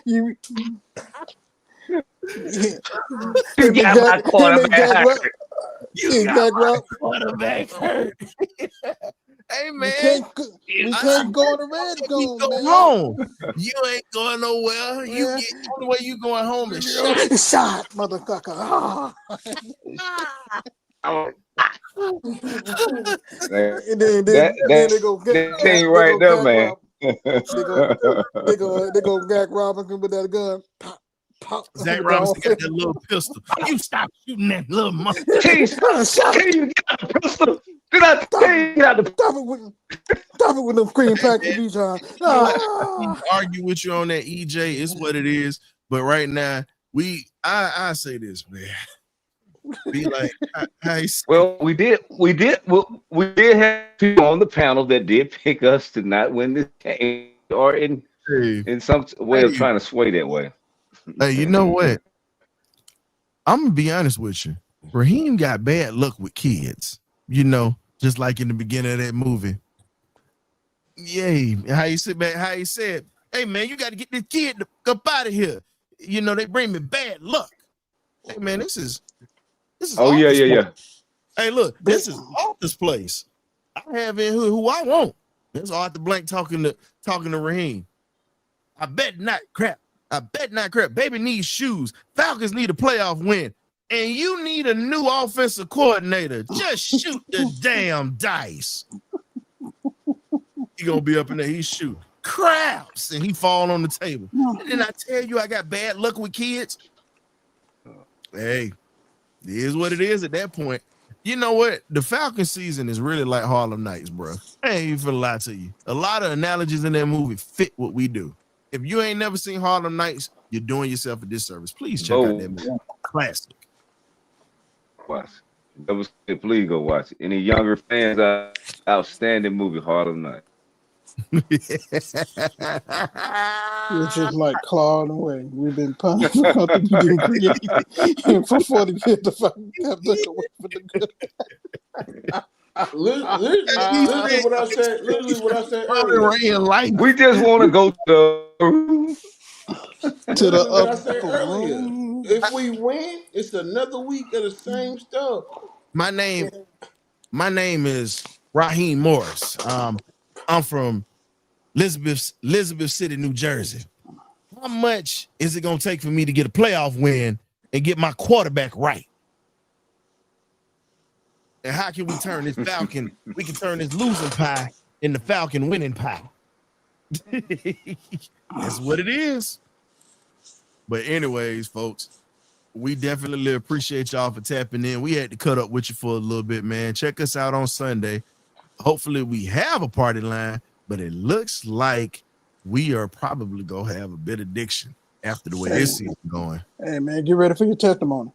You got my quarterback. You got my quarterback hurt. Hey, man. We can't go on the red zone, go man. home. You ain't going nowhere. You get only way you going home is shot, motherfucker. And then they go that thing right there, man. They go back Robinson with that gun. Pop, pop. Zach Robinson got that little pistol. You stop shooting that little monkey. Can you get the pistol? Did I tell you get the Stop it with them cream packets, John. Argue with you on that, EJ. It's what it is. But right now, I say this, man. Be like, well, we did have people on the panel that did pick us to not win this game, or in some way of trying to sway that way. Hey, you know what? I'm gonna be honest with you. Raheem got bad luck with kids. You know, just like in the beginning of that movie. Yay! How you sit back? How he said, "Hey man, you got to get this kid up out of here." You know, they bring me bad luck. Hey man, this is. Oh yeah. Hey, look, this is Arthur's place. I have in who I want. This is Arthur Blank talking to Raheem. I bet not crap. Baby needs shoes. Falcons need a playoff win. And you need a new offensive coordinator. Just shoot the damn dice. He gonna be up in there. He shoot craps and he fall on the table. And then I tell you, I got bad luck with kids. Hey. It is what it is at that point. You know what? The Falcon season is really like Harlem Nights, bro. I ain't even finna lie to you. A lot of analogies in that movie fit what we do. If you ain't never seen Harlem Nights, you're doing yourself a disservice. Please check out that movie. Classic. Watch. Please go watch it. Any younger fans, outstanding movie, Harlem Nights. It's just like clawing away. We've been pumping something we've been creating for 40 years to fucking have look away for the good. Literally what I said earlier. We just want to go to the upper room. If we win, it's another week of the same stuff. My name is Raheem Morris. I'm from Elizabeth City, New Jersey. How much is it gonna take for me to get a playoff win and get my quarterback right? And how can we turn this Falcon? We can turn this losing pie into Falcon winning pie. That's what it is. But anyways, folks, we definitely appreciate y'all for tapping in. We had to cut up with you for a little bit, man. Check us out on Sunday. Hopefully we have a party line, but it looks like we are probably gonna have a bit of diction after the way this season going. Hey man, get ready for your testimony.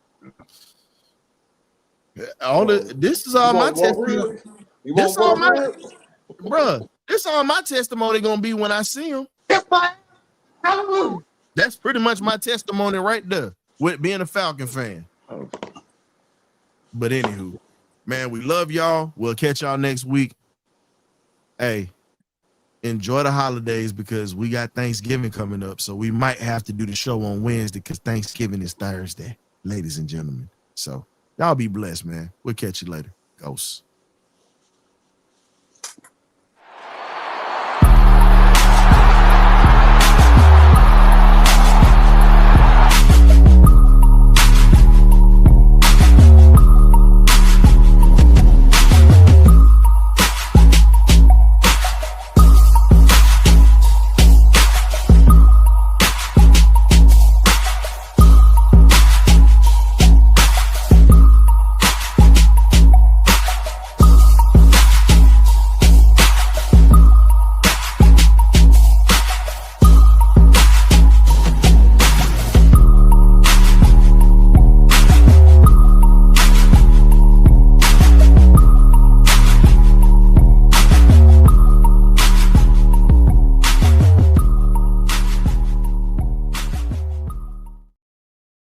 This is all my testimony. This all my, bruh. This all my testimony gonna be when I see him. That's pretty much my testimony right there with being a Falcon fan. But anywho, man, we love y'all. We'll catch y'all next week. Hey, enjoy the holidays because we got Thanksgiving coming up. So we might have to do the show on Wednesday because Thanksgiving is Thursday, ladies and gentlemen. So y'all be blessed, man. We'll catch you later. Ghosts.